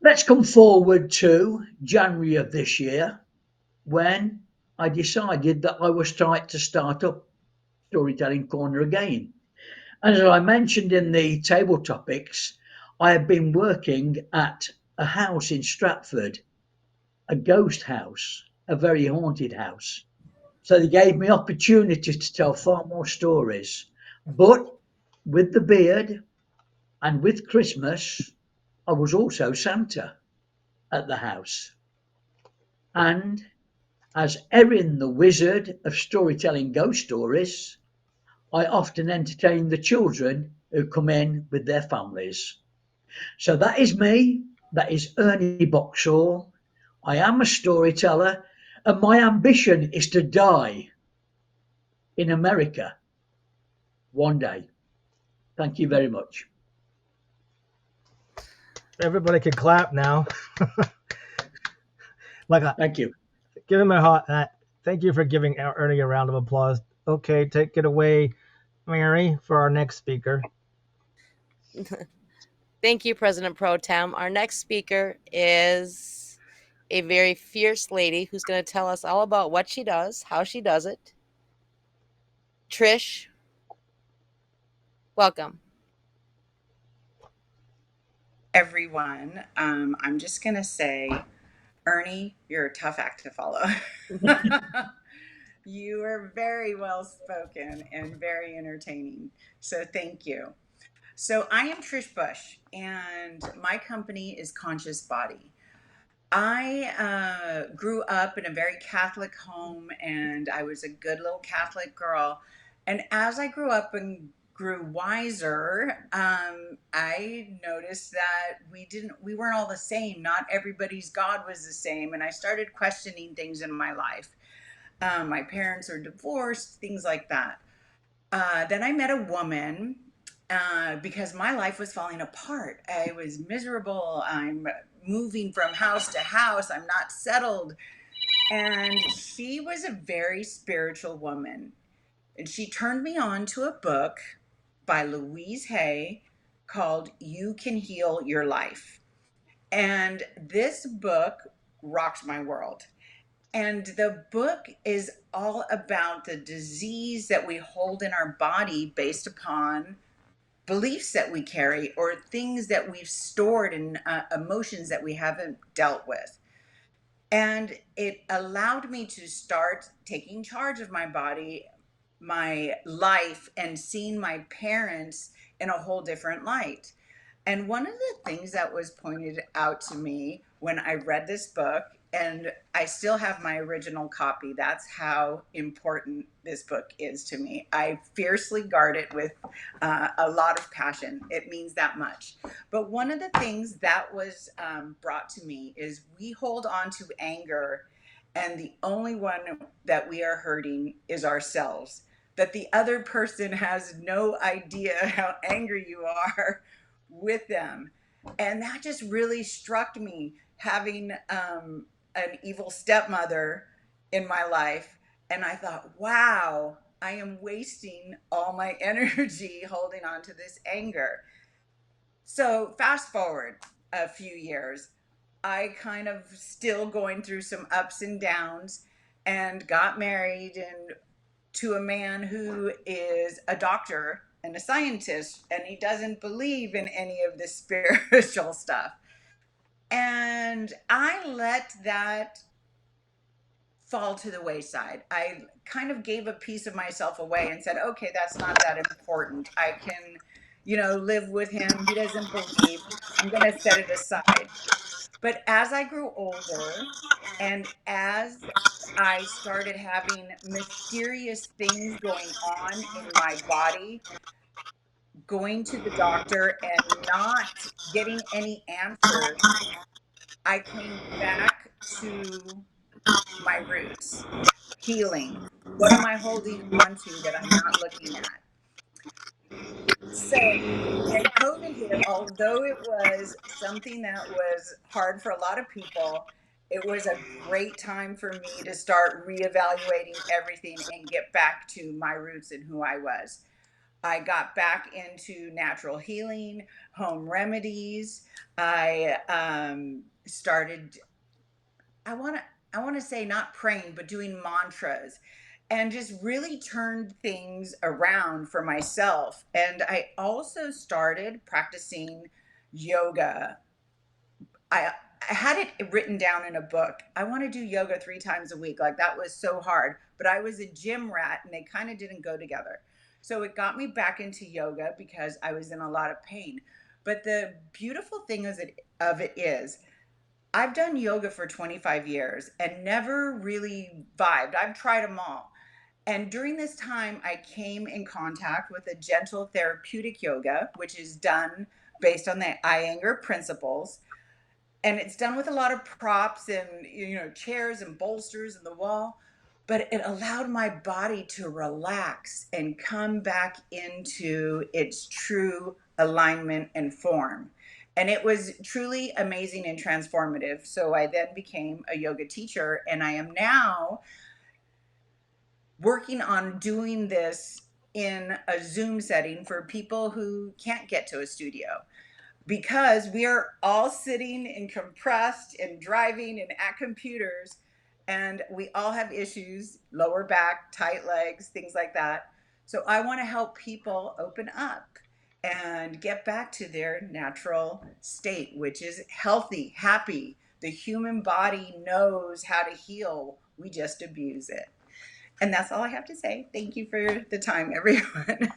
Let's come forward to January of this year, when I decided that I was trying to start up Storytelling Corner again. As I mentioned in the table topics, I have been working at a house in Stratford, a ghost house, a very haunted house. So they gave me opportunity to tell far more stories. But with the beard and with Christmas, I was also Santa at the house. And as Erin the Wizard of storytelling ghost stories, I often entertain the children who come in with their families. So that is me. That is Ernie Boxall. I am a storyteller, and my ambition is to die in America one day. Thank you very much.
Everybody can clap now. like a,
Thank you.
Give him a hot. Thank you for giving Ernie a round of applause. Okay, take it away, Mary, for our next speaker.
Thank you, President Pro Tem. Our next speaker is a very fierce lady who's going to tell us all about what she does, how she does it. Trish, welcome.
Everyone, I'm just going to say, Ernie, you're a tough act to follow. You are very well spoken and very entertaining. So thank you. So I am Trish Bush, and my company is Conscious Body. I grew up in a very Catholic home, and I was a good little Catholic girl. And as I grew up and grew wiser, I noticed that we weren't all the same. Not everybody's God was the same, and I started questioning things in my life. My parents are divorced, things like that. Then I met a woman because my life was falling apart. I was miserable. I'm moving from house to house. I'm not settled. And she was a very spiritual woman. And she turned me on to a book by Louise Hay called You Can Heal Your Life. And this book rocked my world. And the book is all about the disease that we hold in our body based upon beliefs that we carry or things that we've stored and emotions that we haven't dealt with. And it allowed me to start taking charge of my body, my life, and seeing my parents in a whole different light. And one of the things that was pointed out to me when I read this book, and I still have my original copy, that's how important this book is to me. I fiercely guard it with a lot of passion. It means that much. But one of the things that was brought to me is we hold on to anger, and the only one that we are hurting is ourselves. That the other person has no idea how angry you are with them. And that just really struck me, having an evil stepmother in my life. And I thought, wow, I am wasting all my energy holding on to this anger. So fast forward a few years, I kind of still going through some ups and downs, and got married and to a man who is a doctor and a scientist, and he doesn't believe in any of this spiritual stuff. And I let that fall to the wayside. I kind of gave a piece of myself away and said, okay, that's not that important. I can, live with him. He doesn't believe. I'm going to set it aside. But as I grew older, and as I started having mysterious things going on in my body, going to the doctor and not getting any answers, I came back to my roots, healing. What am I holding on to that I'm not looking at? So when COVID hit, although it was something that was hard for a lot of people, it was a great time for me to start reevaluating everything and get back to my roots and who I was. I got back into natural healing, home remedies. I started. I want to. I want to say not praying, but doing mantras, and just really turned things around for myself. And I also started practicing yoga. I had it written down in a book. I want to do yoga 3 times a week. Like that was so hard, but I was a gym rat and they kind of didn't go together. So it got me back into yoga because I was in a lot of pain. But the beautiful thing of it is I've done yoga for 25 years and never really vibed. I've tried them all. And during this time, I came in contact with a gentle therapeutic yoga, which is done based on the Iyengar principles, and it's done with a lot of props and chairs and bolsters in the wall, but it allowed my body to relax and come back into its true alignment and form, and it was truly amazing and transformative. So I then became a yoga teacher, and I am now working on doing this in a Zoom setting for people who can't get to a studio, because we are all sitting and compressed and driving and at computers, and we all have issues, lower back, tight legs, things like that. So I want to help people open up and get back to their natural state, which is healthy, happy. The human body knows how to heal, we just abuse it. And that's all I have to say. Thank you for the time, everyone.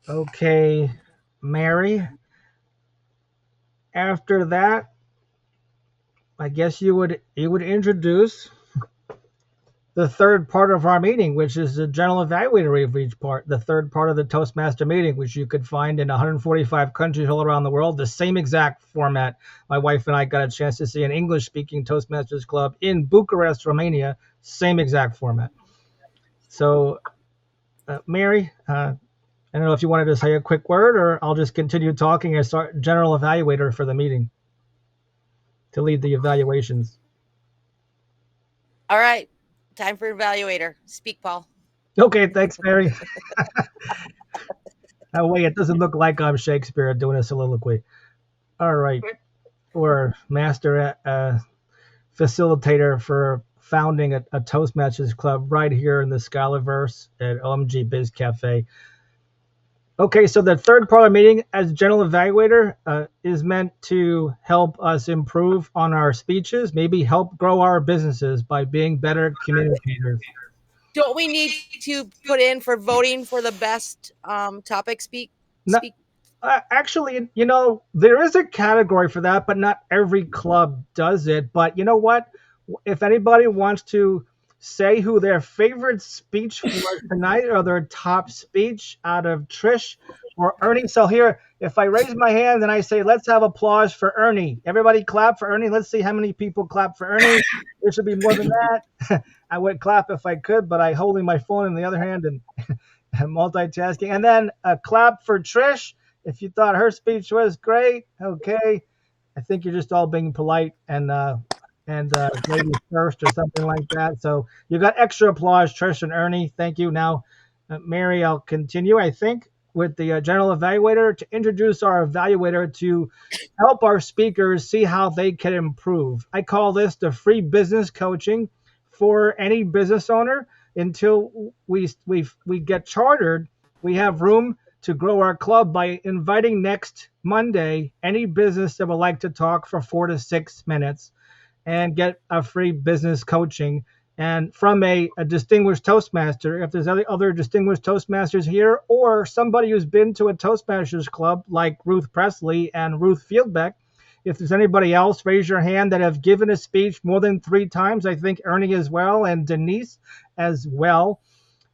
Okay, Mary. After that, I guess you would introduce the third part of our meeting, which is the general evaluator of each part, the third part of the Toastmaster meeting, which you could find in 145 countries all around the world, the same exact format. My wife and I got a chance to see an English-speaking Toastmasters club in Bucharest, Romania, same exact format. So, Mary, I don't know if you wanted to say a quick word, or I'll just continue talking as general evaluator for the meeting to lead the evaluations.
All right. Time for evaluator. Speak, Paul.
Okay, thanks, Mary. That way it doesn't look like I'm Shakespeare doing a soliloquy. All right. Or master facilitator for founding a Toastmasters club right here in the Scalaverse at OMG Biz Cafe. Okay, so the third part of the meeting as general evaluator is meant to help us improve on our speeches, maybe help grow our businesses by being better communicators.
Don't we need to put in for voting for the best topic
No,
speak?
actually, there is a category for that, but not every club does it. But you know what? If anybody wants to say who their favorite speech was tonight or their top speech out of Trish or Ernie. So here, if I raise my hand and I say, let's have applause for Ernie. Everybody clap for Ernie. Let's see how many people clap for Ernie. There should be more than that. I would clap if I could, but I holding my phone in the other hand and multitasking. And then a clap for Trish. If you thought her speech was great, okay. I think you're just all being polite and ladies first or something like that. So you got extra applause, Trish and Ernie. Thank you. Now, Mary, I'll continue. I think with the general evaluator to introduce our evaluator to help our speakers see how they can improve. I call this the free business coaching for any business owner. Until we get chartered, we have room to grow our club by inviting next Monday any business that would like to talk for 4 to 6 minutes and get a free business coaching. And from a distinguished Toastmaster, if there's any other distinguished Toastmasters here, or somebody who's been to a Toastmasters club like Ruth Presley and Ruth Fieldbeck, if there's anybody else, raise your hand that have given a speech more than 3 times. I think Ernie as well and Denise as well.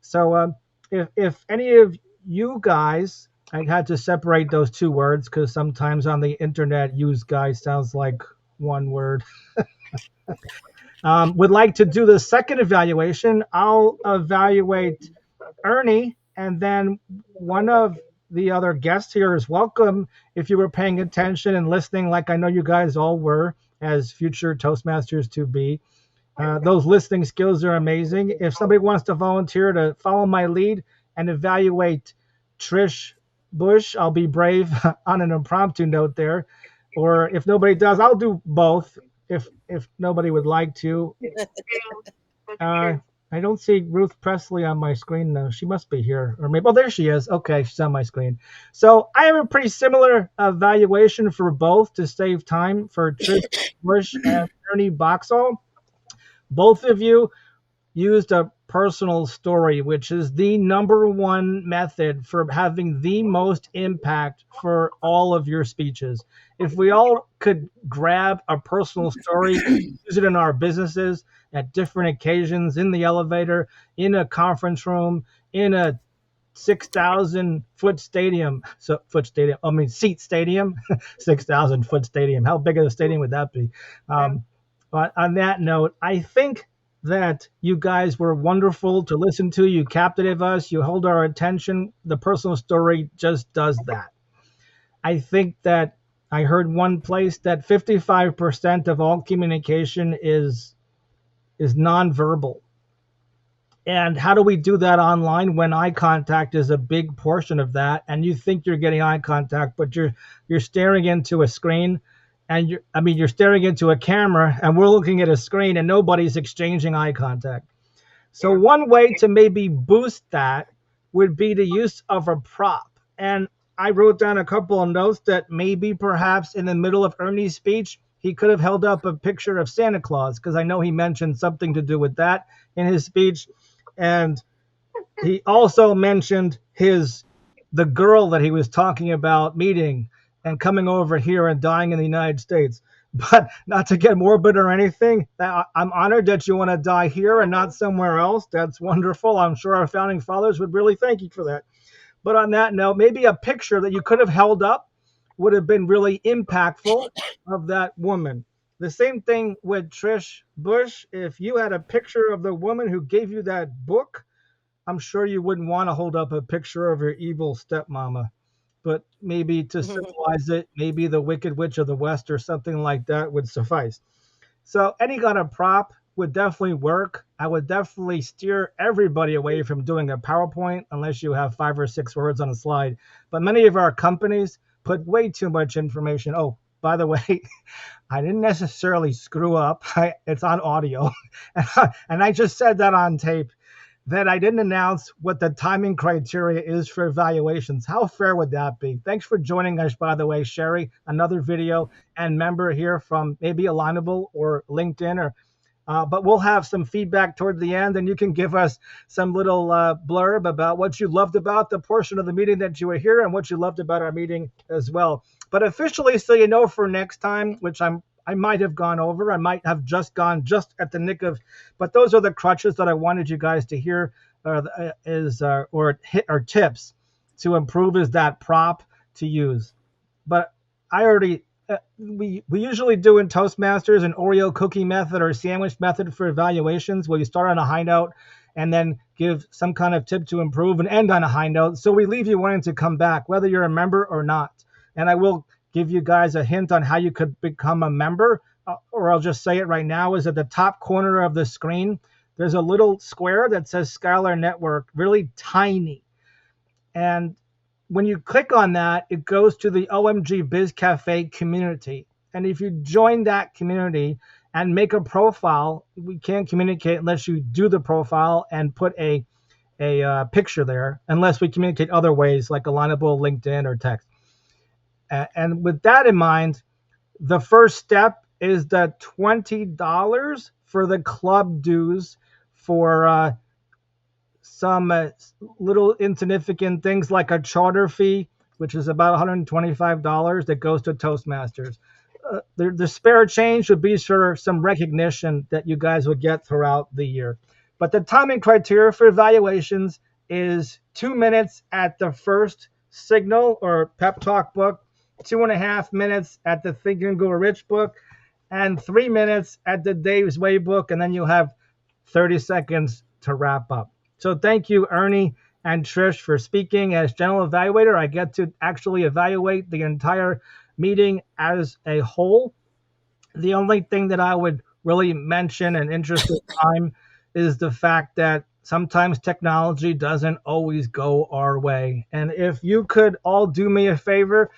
So if any of you guys, I had to separate those two words because sometimes on the internet, use guys sounds like one word. Would like to do the second evaluation, I'll evaluate Ernie, and then one of the other guests here is welcome if you were paying attention and listening, like I know you guys all were as future Toastmasters to be. Those listening skills are amazing. If somebody wants to volunteer to follow my lead and evaluate Trish Bush, I'll be brave on an impromptu note there. Or if nobody does, I'll do both. If nobody would like to, I don't see Ruth Presley on my screen though. She must be here, or maybe. Oh, there she is. Okay, she's on my screen. So I have a pretty similar evaluation for both to save time for Trish Bush and Ernie Boxall. Both of you used a personal story, which is the number one method for having the most impact for all of your speeches. If we all could grab a personal story, use it in our businesses at different occasions, in the elevator, in a conference room, in a 6,000 foot stadium, seat stadium, 6,000 foot stadium. How big of a stadium would that be? But on that note, I think that you guys were wonderful to listen to. You captivate us. You hold our attention. The personal story just does that. I think that I heard one place that 55% of all communication is nonverbal. And how do we do that online when eye contact is a big portion of that? And you think you're getting eye contact, but you're staring into a screen, and you're staring into a camera, and we're looking at a screen, and nobody's exchanging eye contact. So one way to maybe boost that would be the use of a prop. And I wrote down a couple of notes that maybe perhaps in the middle of Ernie's speech, he could have held up a picture of Santa Claus, because I know he mentioned something to do with that in his speech. And he also mentioned the girl that he was talking about meeting and coming over here and dying in the United States. But not to get morbid or anything, I'm honored that you want to die here and not somewhere else. That's wonderful. I'm sure our founding fathers would really thank you for that. But on that note, maybe a picture that you could have held up would have been really impactful of that woman. The same thing with Trish Bush. If you had a picture of the woman who gave you that book, I'm sure you wouldn't want to hold up a picture of your evil stepmama. But maybe to symbolize it, maybe the Wicked Witch of the West or something like that would suffice. So any kind of prop would definitely work. I would definitely steer everybody away from doing a PowerPoint unless you have 5 or 6 words on a slide. But many of our companies put way too much information. Oh, by the way, I didn't necessarily screw up. It's on audio. And I just said that on tape, that I didn't announce what the timing criteria is for evaluations. How fair would that be? Thanks for joining us, by the way, Sherry, another video and member here from maybe Alignable or LinkedIn, but we'll have some feedback toward the end, and you can give us some little blurb about what you loved about the portion of the meeting that you were here and what you loved about our meeting as well. But officially, so you know for next time, which I might have gone over. I might have just gone just at the nick of, but those are the crutches that I wanted you guys to hear, or tips to improve is that prop to use. But I already, we usually do in Toastmasters an Oreo cookie method or sandwich method for evaluations, where you start on a high note and then give some kind of tip to improve and end on a high note. So we leave you wanting to come back, whether you're a member or not. And I will give you guys a hint on how you could become a member, or I'll just say it right now, is at the top corner of the screen. There's a little square that says Skylar Network, really tiny. And when you click on that, it goes to the OMG Biz Cafe community. And if you join that community and make a profile, we can't communicate unless you do the profile and put a picture there, unless we communicate other ways like Alignable, LinkedIn, or text. And with that in mind, the first step is the $20 for the club dues for some little insignificant things like a charter fee, which is about $125 that goes to Toastmasters. The spare change would be for some recognition that you guys would get throughout the year. But the timing criteria for evaluations is 2 minutes at the first signal or pep talk book, 2.5 minutes at the Think and Grow Rich book, and 3 minutes at the Dave's Way book, and then you'll have 30 seconds to wrap up. So thank you, Ernie and Trish for speaking as general evaluator. I get to actually evaluate the entire meeting as a whole. The only thing that I would really mention in interest of time is the fact that sometimes technology doesn't always go our way. And if you could all do me a favor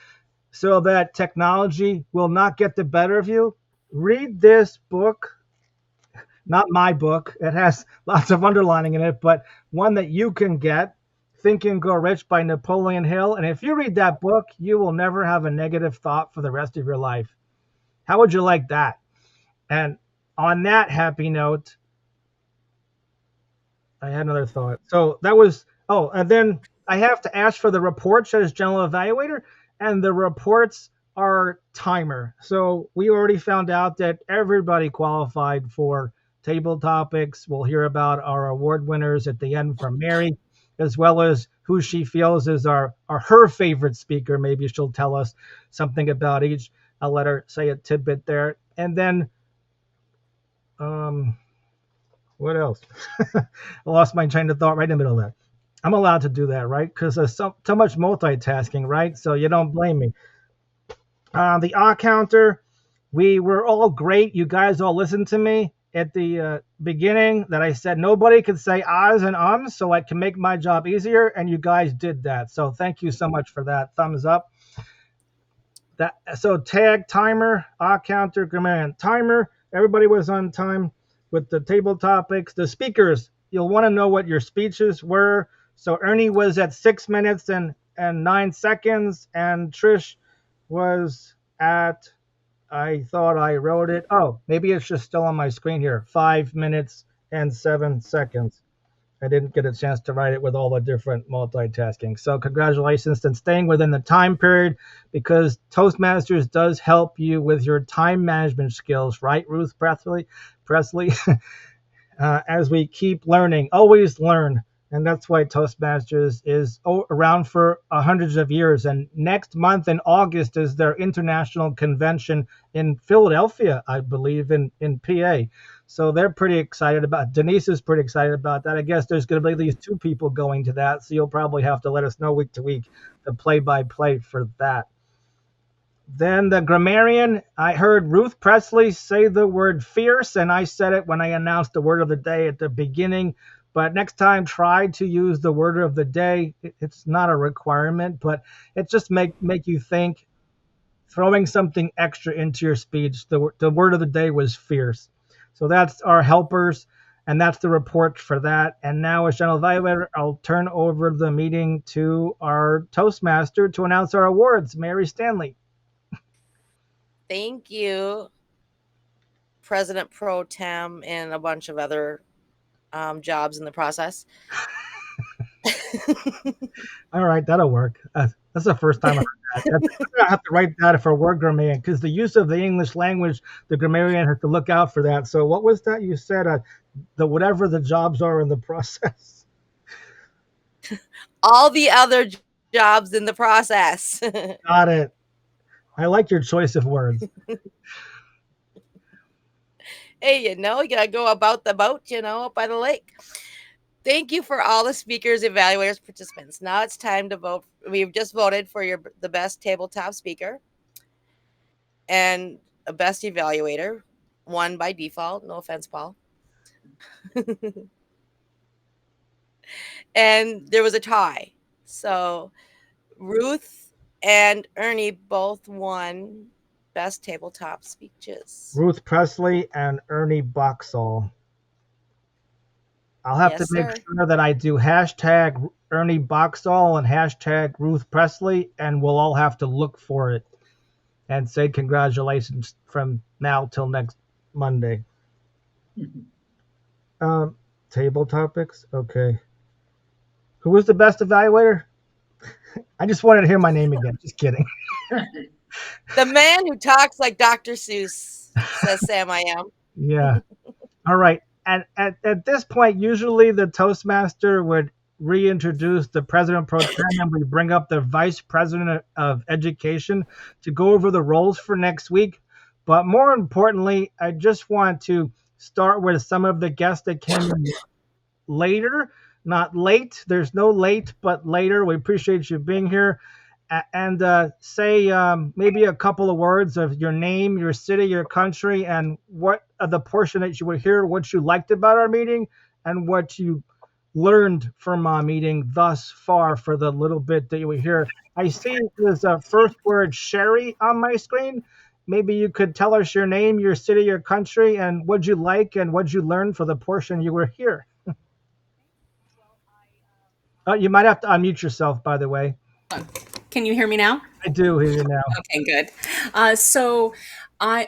so that technology will not get the better of you, read this book, not my book. It has lots of underlining in it, but one that you can get, Think and Grow Rich by Napoleon Hill. And if you read that book, you will never have a negative thought for the rest of your life. How would you like that? And on that happy note, I had another thought. So that was, oh, and then I have to ask for the reports as general evaluator, and the reports are timer. So we already found out that everybody qualified for table topics. We'll hear about our award winners at the end from Mary, as well as who she feels is our her favorite speaker. Maybe she'll tell us something about each. I'll let her say a tidbit there. And then um what else? I lost my train of thought right in the middle of that. I'm allowed to do that, right? Because there's so much multitasking, right? So you don't blame me. The ah counter, we were all great. You guys all listened to me at the beginning that I said nobody could say ahs and ums, so I can make my job easier, and you guys did that. So thank you so much for that. Thumbs up. That so tag timer, ah counter, grammarian timer. Everybody was on time with the table topics. The speakers, you'll want to know what your speeches were. So Ernie was at 6 minutes and 9 seconds, and Trish was at, I thought I wrote it. Oh, maybe it's just still on my screen here. 5 minutes and 7 seconds. I didn't get a chance to write it with all the different multitasking. So congratulations and staying within the time period, because Toastmasters does help you with your time management skills, right, Ruth Presley? As we keep learning, always learn. And that's why Toastmasters is around for hundreds of years. And next month in August is their international convention in Philadelphia, I believe, in PA. So they're pretty excited about. Denise is pretty excited about that. I guess there's going to be at least two people going to that. So you'll probably have to let us know week to week the play-by-play for that. Then the grammarian, I heard Ruth Presley say the word fierce, and I said it when I announced the word of the day at the beginning. But next time, try to use the word of the day. It's not a requirement, but it just make you think, throwing something extra into your speech. The word of the day was fierce. So that's our helpers, and that's the report for that. And now, as general evaluator, I'll turn over the meeting to our Toastmaster to announce our awards, Mary Stanley.
Thank you, President Pro Tem, and a bunch of other jobs in the process.
All right, that'll work. That's the first time I heard that. I have to write that for word grammarian, because the use of the English language, the grammarian has to look out for that. So what was that you said? The whatever the jobs are in the process.
All the other jobs in the process.
Got it. I like your choice of words.
Hey, you gotta go about the boat, up by the lake. Thank you for all the speakers, evaluators, participants. Now it's time to vote. We've just voted for the best tabletop speaker and a best evaluator, one by default. No offense, Paul. And there was a tie. So Ruth and Ernie both won best tabletop speeches.
Ruth Presley and Ernie Boxall. I'll have to make sure that I do hashtag Ernie Boxall and hashtag Ruth Presley, and we'll all have to look for it and say congratulations from now till next Monday. Table topics. Okay. Who was the best evaluator? I just wanted to hear my name again. Just kidding.
The man who talks like Dr. Seuss, says Sam I am.
Yeah. All right. And at this point, usually the Toastmaster would reintroduce the president pro tem, and we bring up the vice president of education to go over the roles for next week. But more importantly, I just want to start with some of the guests that came in later, not late. There's no late, but later. We appreciate you being here. And say maybe a couple of words of your name, your city, your country, and what the portion that you would hear, what you liked about our meeting, and what you learned from our meeting thus far for the little bit that you were here. I see there's a first word Sherry on my screen. Maybe you could tell us your name, your city, your country, and what you like and what you learned for the portion you were here. You might have to unmute yourself, by the way.
Can you hear me now?
I do hear you now.
Okay, good.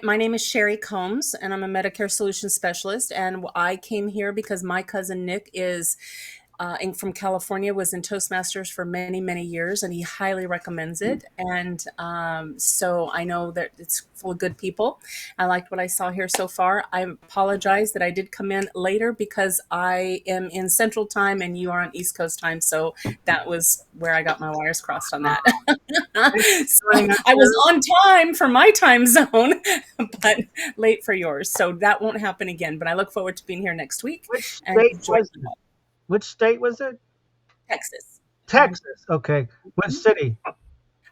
My name is Sherry Combs, and I'm a Medicare Solutions Specialist. And I came here because my cousin Nick is from California, was in Toastmasters for many, many years, and he highly recommends it. And so I know that it's full of good people. I liked what I saw here so far. I apologize that I did come in later because I am in Central Time and you are on East Coast Time. So that was where I got my wires crossed on that. So I was on time for my time zone, but late for yours. So that won't happen again. But I look forward to being here next week.
Which state was it?
Texas.
Texas. Okay. What city?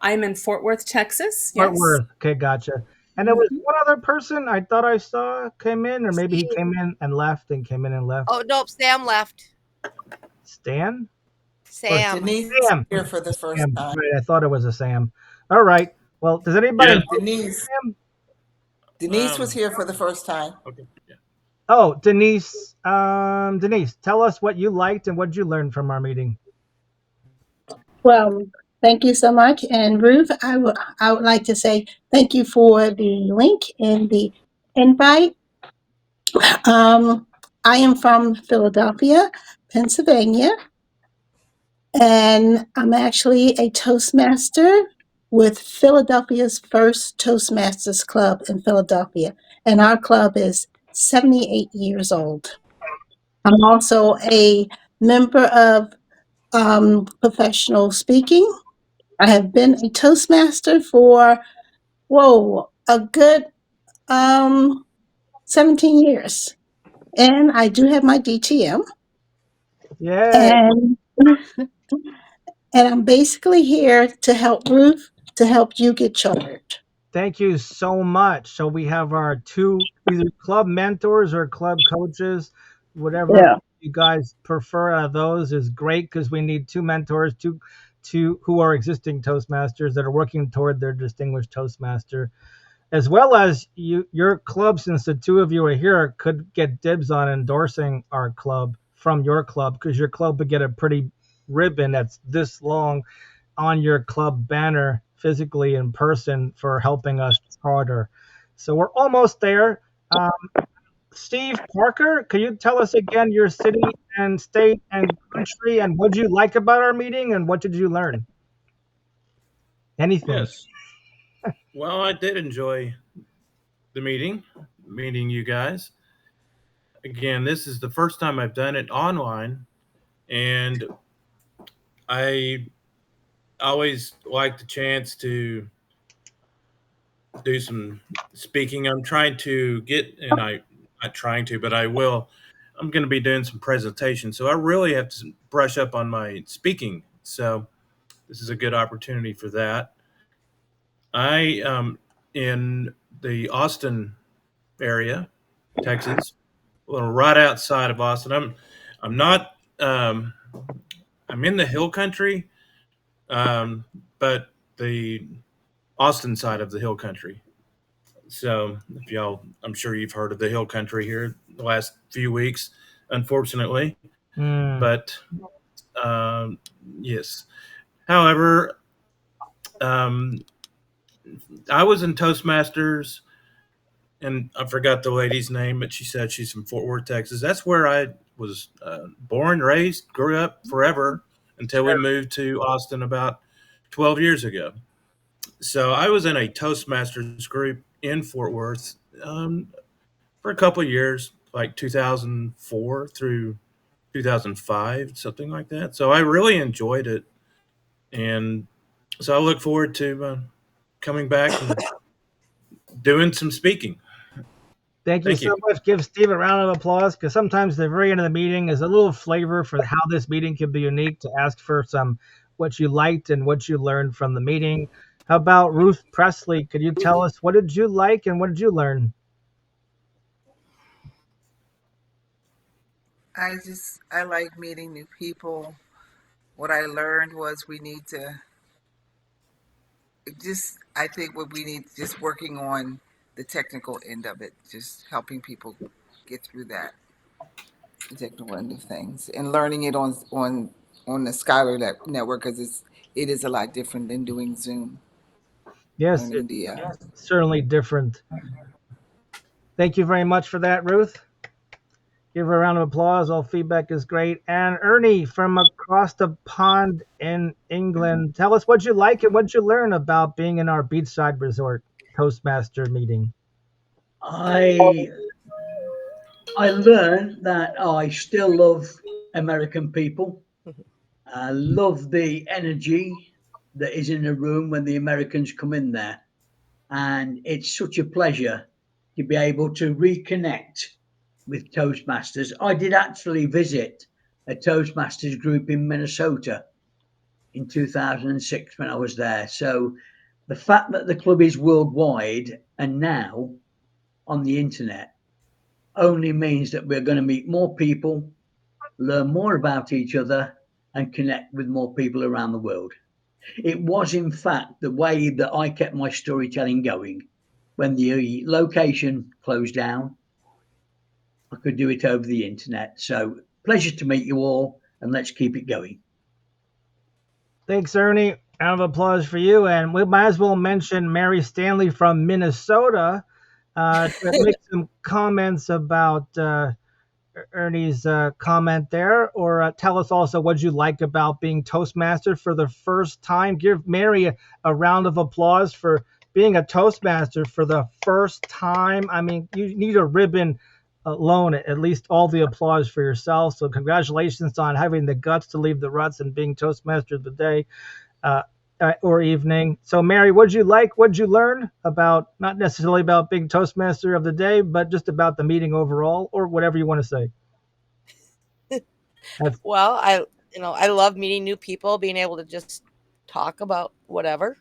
I'm in Fort Worth, Texas.
Fort
Yes.
Worth. Okay, gotcha. And there was one other person I thought I saw came in, or maybe he came in and left and came in and left.
Oh, nope, Sam left.
Stan?
Sam.
Denise
Sam.
here for the first
Sam.
time.
Right, I thought it was a Sam. All right. Well, does anybody know
Denise.
Sam?
Denise was here for the first time.
Okay. Yeah.
Oh, Denise. Denise, tell us what you liked and what you learned from our meeting.
Well, thank you so much. And Ruth, I would like to say thank you for the link and the invite. I am from Philadelphia, Pennsylvania, and I'm actually a Toastmaster with Philadelphia's first Toastmasters Club in Philadelphia. And our club is 78 years old. I'm also a member of professional speaking. I have been a Toastmaster for, a good 17 years. And I do have my DTM.
Yeah.
And I'm basically here to help Ruth, to help you get chartered.
Thank you so much. So we have our two either club mentors or club coaches, whatever you guys prefer out of those is great because we need two mentors, two who are existing Toastmasters that are working toward their distinguished Toastmaster, as well as your club, since the two of you are here, could get dibs on endorsing our club from your club because your club would get a pretty ribbon that's this long on your club banner physically in person for helping us harder. So we're almost there. Steve Parker, can you tell us again your city and state and country and what did you like about our meeting and what did you learn? Anything?
Yes. Well, I did enjoy the meeting you guys. Again, this is the first time I've done it online, and I always like the chance to do some speaking. I'm trying to get, and I not trying to, but I will. I'm going to be doing some presentations, so I really have to brush up on my speaking. So this is a good opportunity for that. I in the Austin area, Texas, well, right outside of Austin. I'm not. I'm in the hill country, but the Austin side of the hill country. So if y'all, I'm sure you've heard of the hill country here the last few weeks, unfortunately. But yes. However, I was in Toastmasters, and I forgot the lady's name, but she said she's from Fort Worth, Texas. That's where I was born, raised, grew up forever until we moved to Austin about 12 years ago. So I was in a Toastmasters group in Fort Worth for a couple of years, like 2004 through 2005, something like that. So I really enjoyed it. And so I look forward to coming back and doing some speaking.
Thank you
Thank
so
you.
much. Give Steve a round of applause because sometimes the very end of the meeting is a little flavor for how this meeting can be unique to ask for some what you liked and what you learned from the meeting. How about Ruth Presley? Could you tell us what did you like and what did you learn?
I like meeting new people. What I learned was we need to just, I think what we need, just working on the technical end of it, just helping people get through that, the technical end of things, and learning it on the Skylar network, because it is a lot different than doing Zoom.
Yes,
Learning
it's
the
certainly different. Thank you very much for that, Ruth. Give her a round of applause. All feedback is great. And Ernie from across the pond in England, tell us what you like and what you learn about being in our beachside resort Toastmaster meeting.
I I learned that I still love American people. I love the energy that is in the room when the Americans come in there. And it's such a pleasure to be able to reconnect with Toastmasters. I did actually visit a Toastmasters group in Minnesota in 2006 when I was there. So the fact that the club is worldwide and now on the internet only means that we're going to meet more people, learn more about each other, and connect with more people around the world. It was, in fact, the way that I kept my storytelling going. When the location closed down, I could do it over the internet. So, pleasure to meet you all, and let's keep it going.
Thanks, Ernie. Round of applause for you. And we might as well mention Mary Stanley from Minnesota to make some comments about Ernie's comment there, or tell us also what you like about being Toastmaster for the first time. Give Mary a round of applause for being a Toastmaster for the first time. I mean, you need a ribbon alone, at least all the applause for yourself. So, congratulations on having the guts to leave the ruts and being Toastmaster of the day. Uh, or evening. So, Mary, what'd you like? What'd you learn about, not necessarily about being Toastmaster of the day, but just about the meeting overall, or whatever you want to say? Have,
Well, I love meeting new people, being able to just talk about whatever.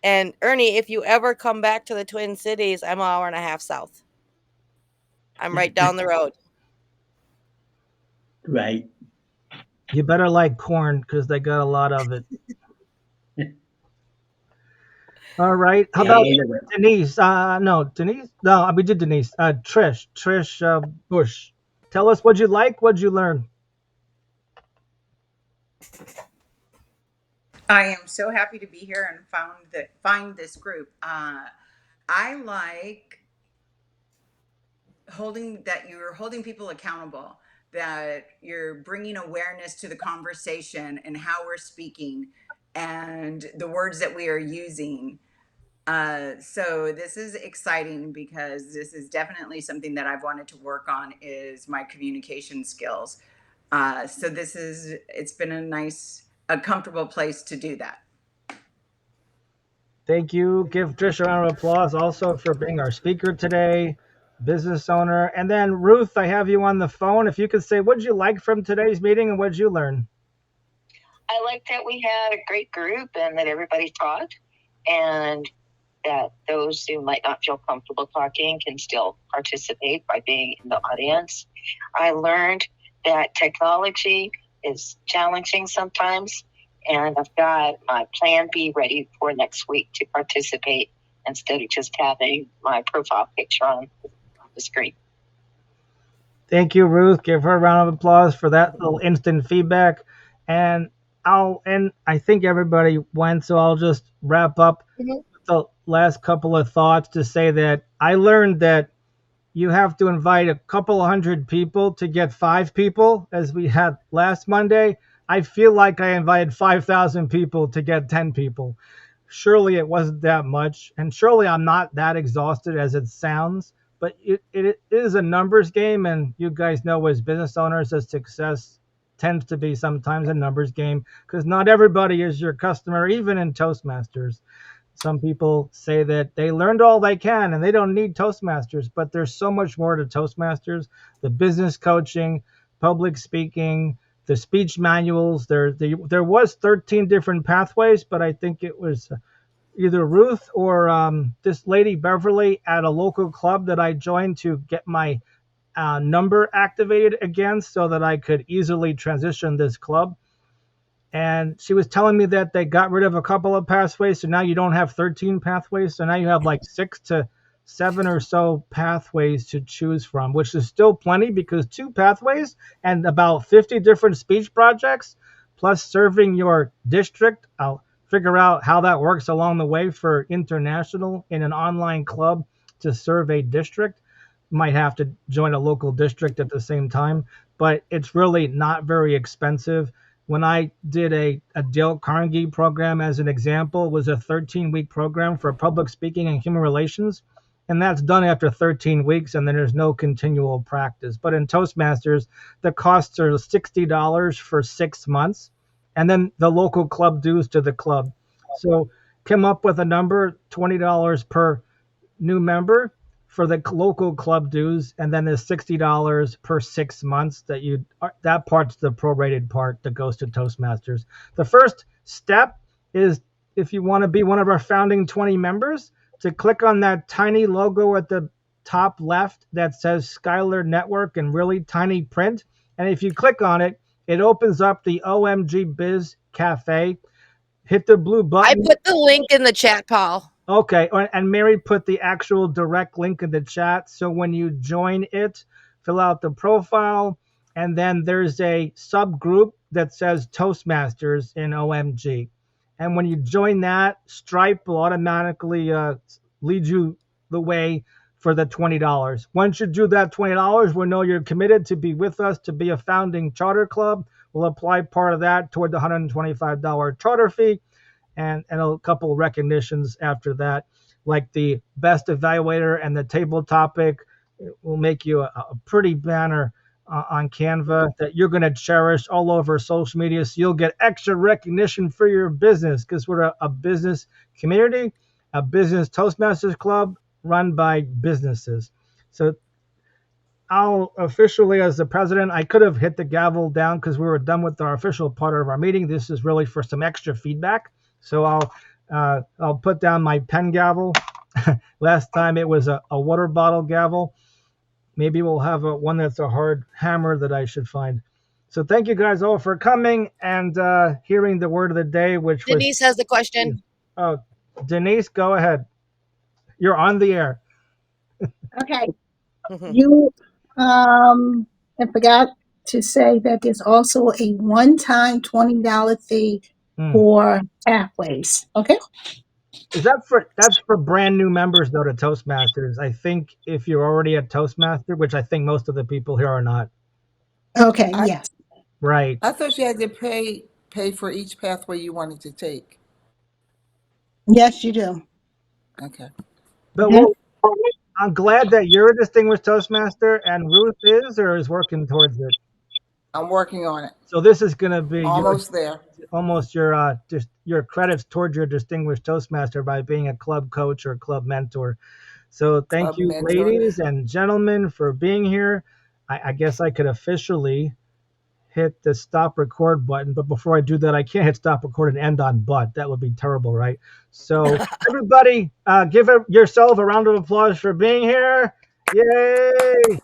And Ernie, if you ever come back to the Twin Cities, I'm an hour and a half south. I'm right down the road.
Great.
you better like corn because they got a lot of it. All right. How
Yeah,
about
I love it.
Denise? No, Denise. No, we did Denise. Trish Bush. Tell us what you like. What'd you learn?
I am so happy to be here and find this group. I like you're holding people accountable, that you're bringing awareness to the conversation and how we're speaking and the words that we are using. So this is exciting because this is definitely something that I've wanted to work on, is my communication skills. So it's been a comfortable place to do that.
Thank you. Give Trish a round of applause also for being our speaker today, business owner. And then Ruth, I have you on the phone. If you could say, what'd you like from today's meeting and what'd you learn?
I like that we had a great group and that everybody talked, and that those who might not feel comfortable talking can still participate by being in the audience. I learned that technology is challenging sometimes, and I've got my plan B ready for next week to participate instead of just having my profile picture on the screen.
Thank you, Ruth. Give her a round of applause for that little instant feedback. And I think everybody went, so I'll just wrap up
Mhm.
the last couple of thoughts to say that I learned that you have to invite a couple of hundred people to get 5 people, as we had last Monday. I feel like I invited 5,000 people to get 10 people. Surely it wasn't that much, and surely I'm not that exhausted as it sounds, but it is a numbers game, and you guys know as business owners that success tends to be sometimes a numbers game because not everybody is your customer, even in Toastmasters. Some people say that they learned all they can and they don't need Toastmasters, but there's so much more to Toastmasters. The business coaching, public speaking, the speech manuals. There was 13 different pathways, but I think it was either Ruth or this lady Beverly at a local club that I joined to get my number activated again so that I could easily transition this club. And she was telling me that they got rid of a couple of pathways, so now you don't have 13 pathways. So now you have like 6 to 7 or so pathways to choose from, which is still plenty because 2 pathways and about 50 different speech projects, plus serving your district. I'll figure out how that works along the way for international in an online club to serve a district. Might have to join a local district at the same time, but it's really not very expensive. When I did a Dale Carnegie program as an example, it was a 13-week program for public speaking and human relations. And that's done after 13 weeks, and then there's no continual practice. But in Toastmasters, the costs are $60 for 6 months, and then the local club dues to the club. So come up with a number, $20 per new member for the local club dues, and then there's $60 per 6 months that part's the prorated part that goes to Toastmasters. The first step is, if you want to be one of our founding 20 members, to click on that tiny logo at the top left that says Skylar Network in really tiny print. And if you click on it, it opens up the OMG Biz Cafe. Hit the blue
I
button.
put the link in the chat, Paul.
Okay, and Mary put the actual direct link in the chat. So when you join it, fill out the profile, and then there's a subgroup that says Toastmasters in OMG. And when you join that, Stripe will automatically lead you the way for the $20. Once you do that $20, we'll know you're committed to be with us, to be a founding charter club. We'll apply part of that toward the $125 charter fee. And a couple of recognitions after that, like the best evaluator and the table topic. It will make you a pretty banner on Canva that you're going to cherish all over social media. So you'll get extra recognition for your business, because we're a business community, a business Toastmasters club run by businesses. So I'll officially, as the president, I could have hit the gavel down because we were done with our official part of our meeting. This is really for some extra feedback. So I'll put down my pen gavel. Last time it was a water bottle gavel. Maybe we'll have one that's a hard hammer that I should find. So thank you guys all for coming and hearing the word of the day, which was
Denise has the question.
Oh, Denise, go ahead. You're on the air.
Okay. You I forgot to say that there's also a one-time $20 fee for pathways. Okay.
That's for brand new members though to Toastmasters. I think if you're already a Toastmaster, which I think most of the people here are not.
Okay. Yes.
Right.
I thought you had to pay for each pathway you wanted to take.
Yes, you do.
Okay.
But well, I'm glad that you're a distinguished Toastmaster and Ruth is working towards it.
I'm working on it.
So this is going to be
almost there.
Almost your credits towards your distinguished Toastmaster by being a club coach or club mentor. So thank
Club
you,
mentor.
ladies and gentlemen, for being here. I guess I could officially hit the stop record button, but before I do that, I can't hit stop record and end on but. That would be terrible, right? So everybody, give yourself a round of applause for being here. Yay!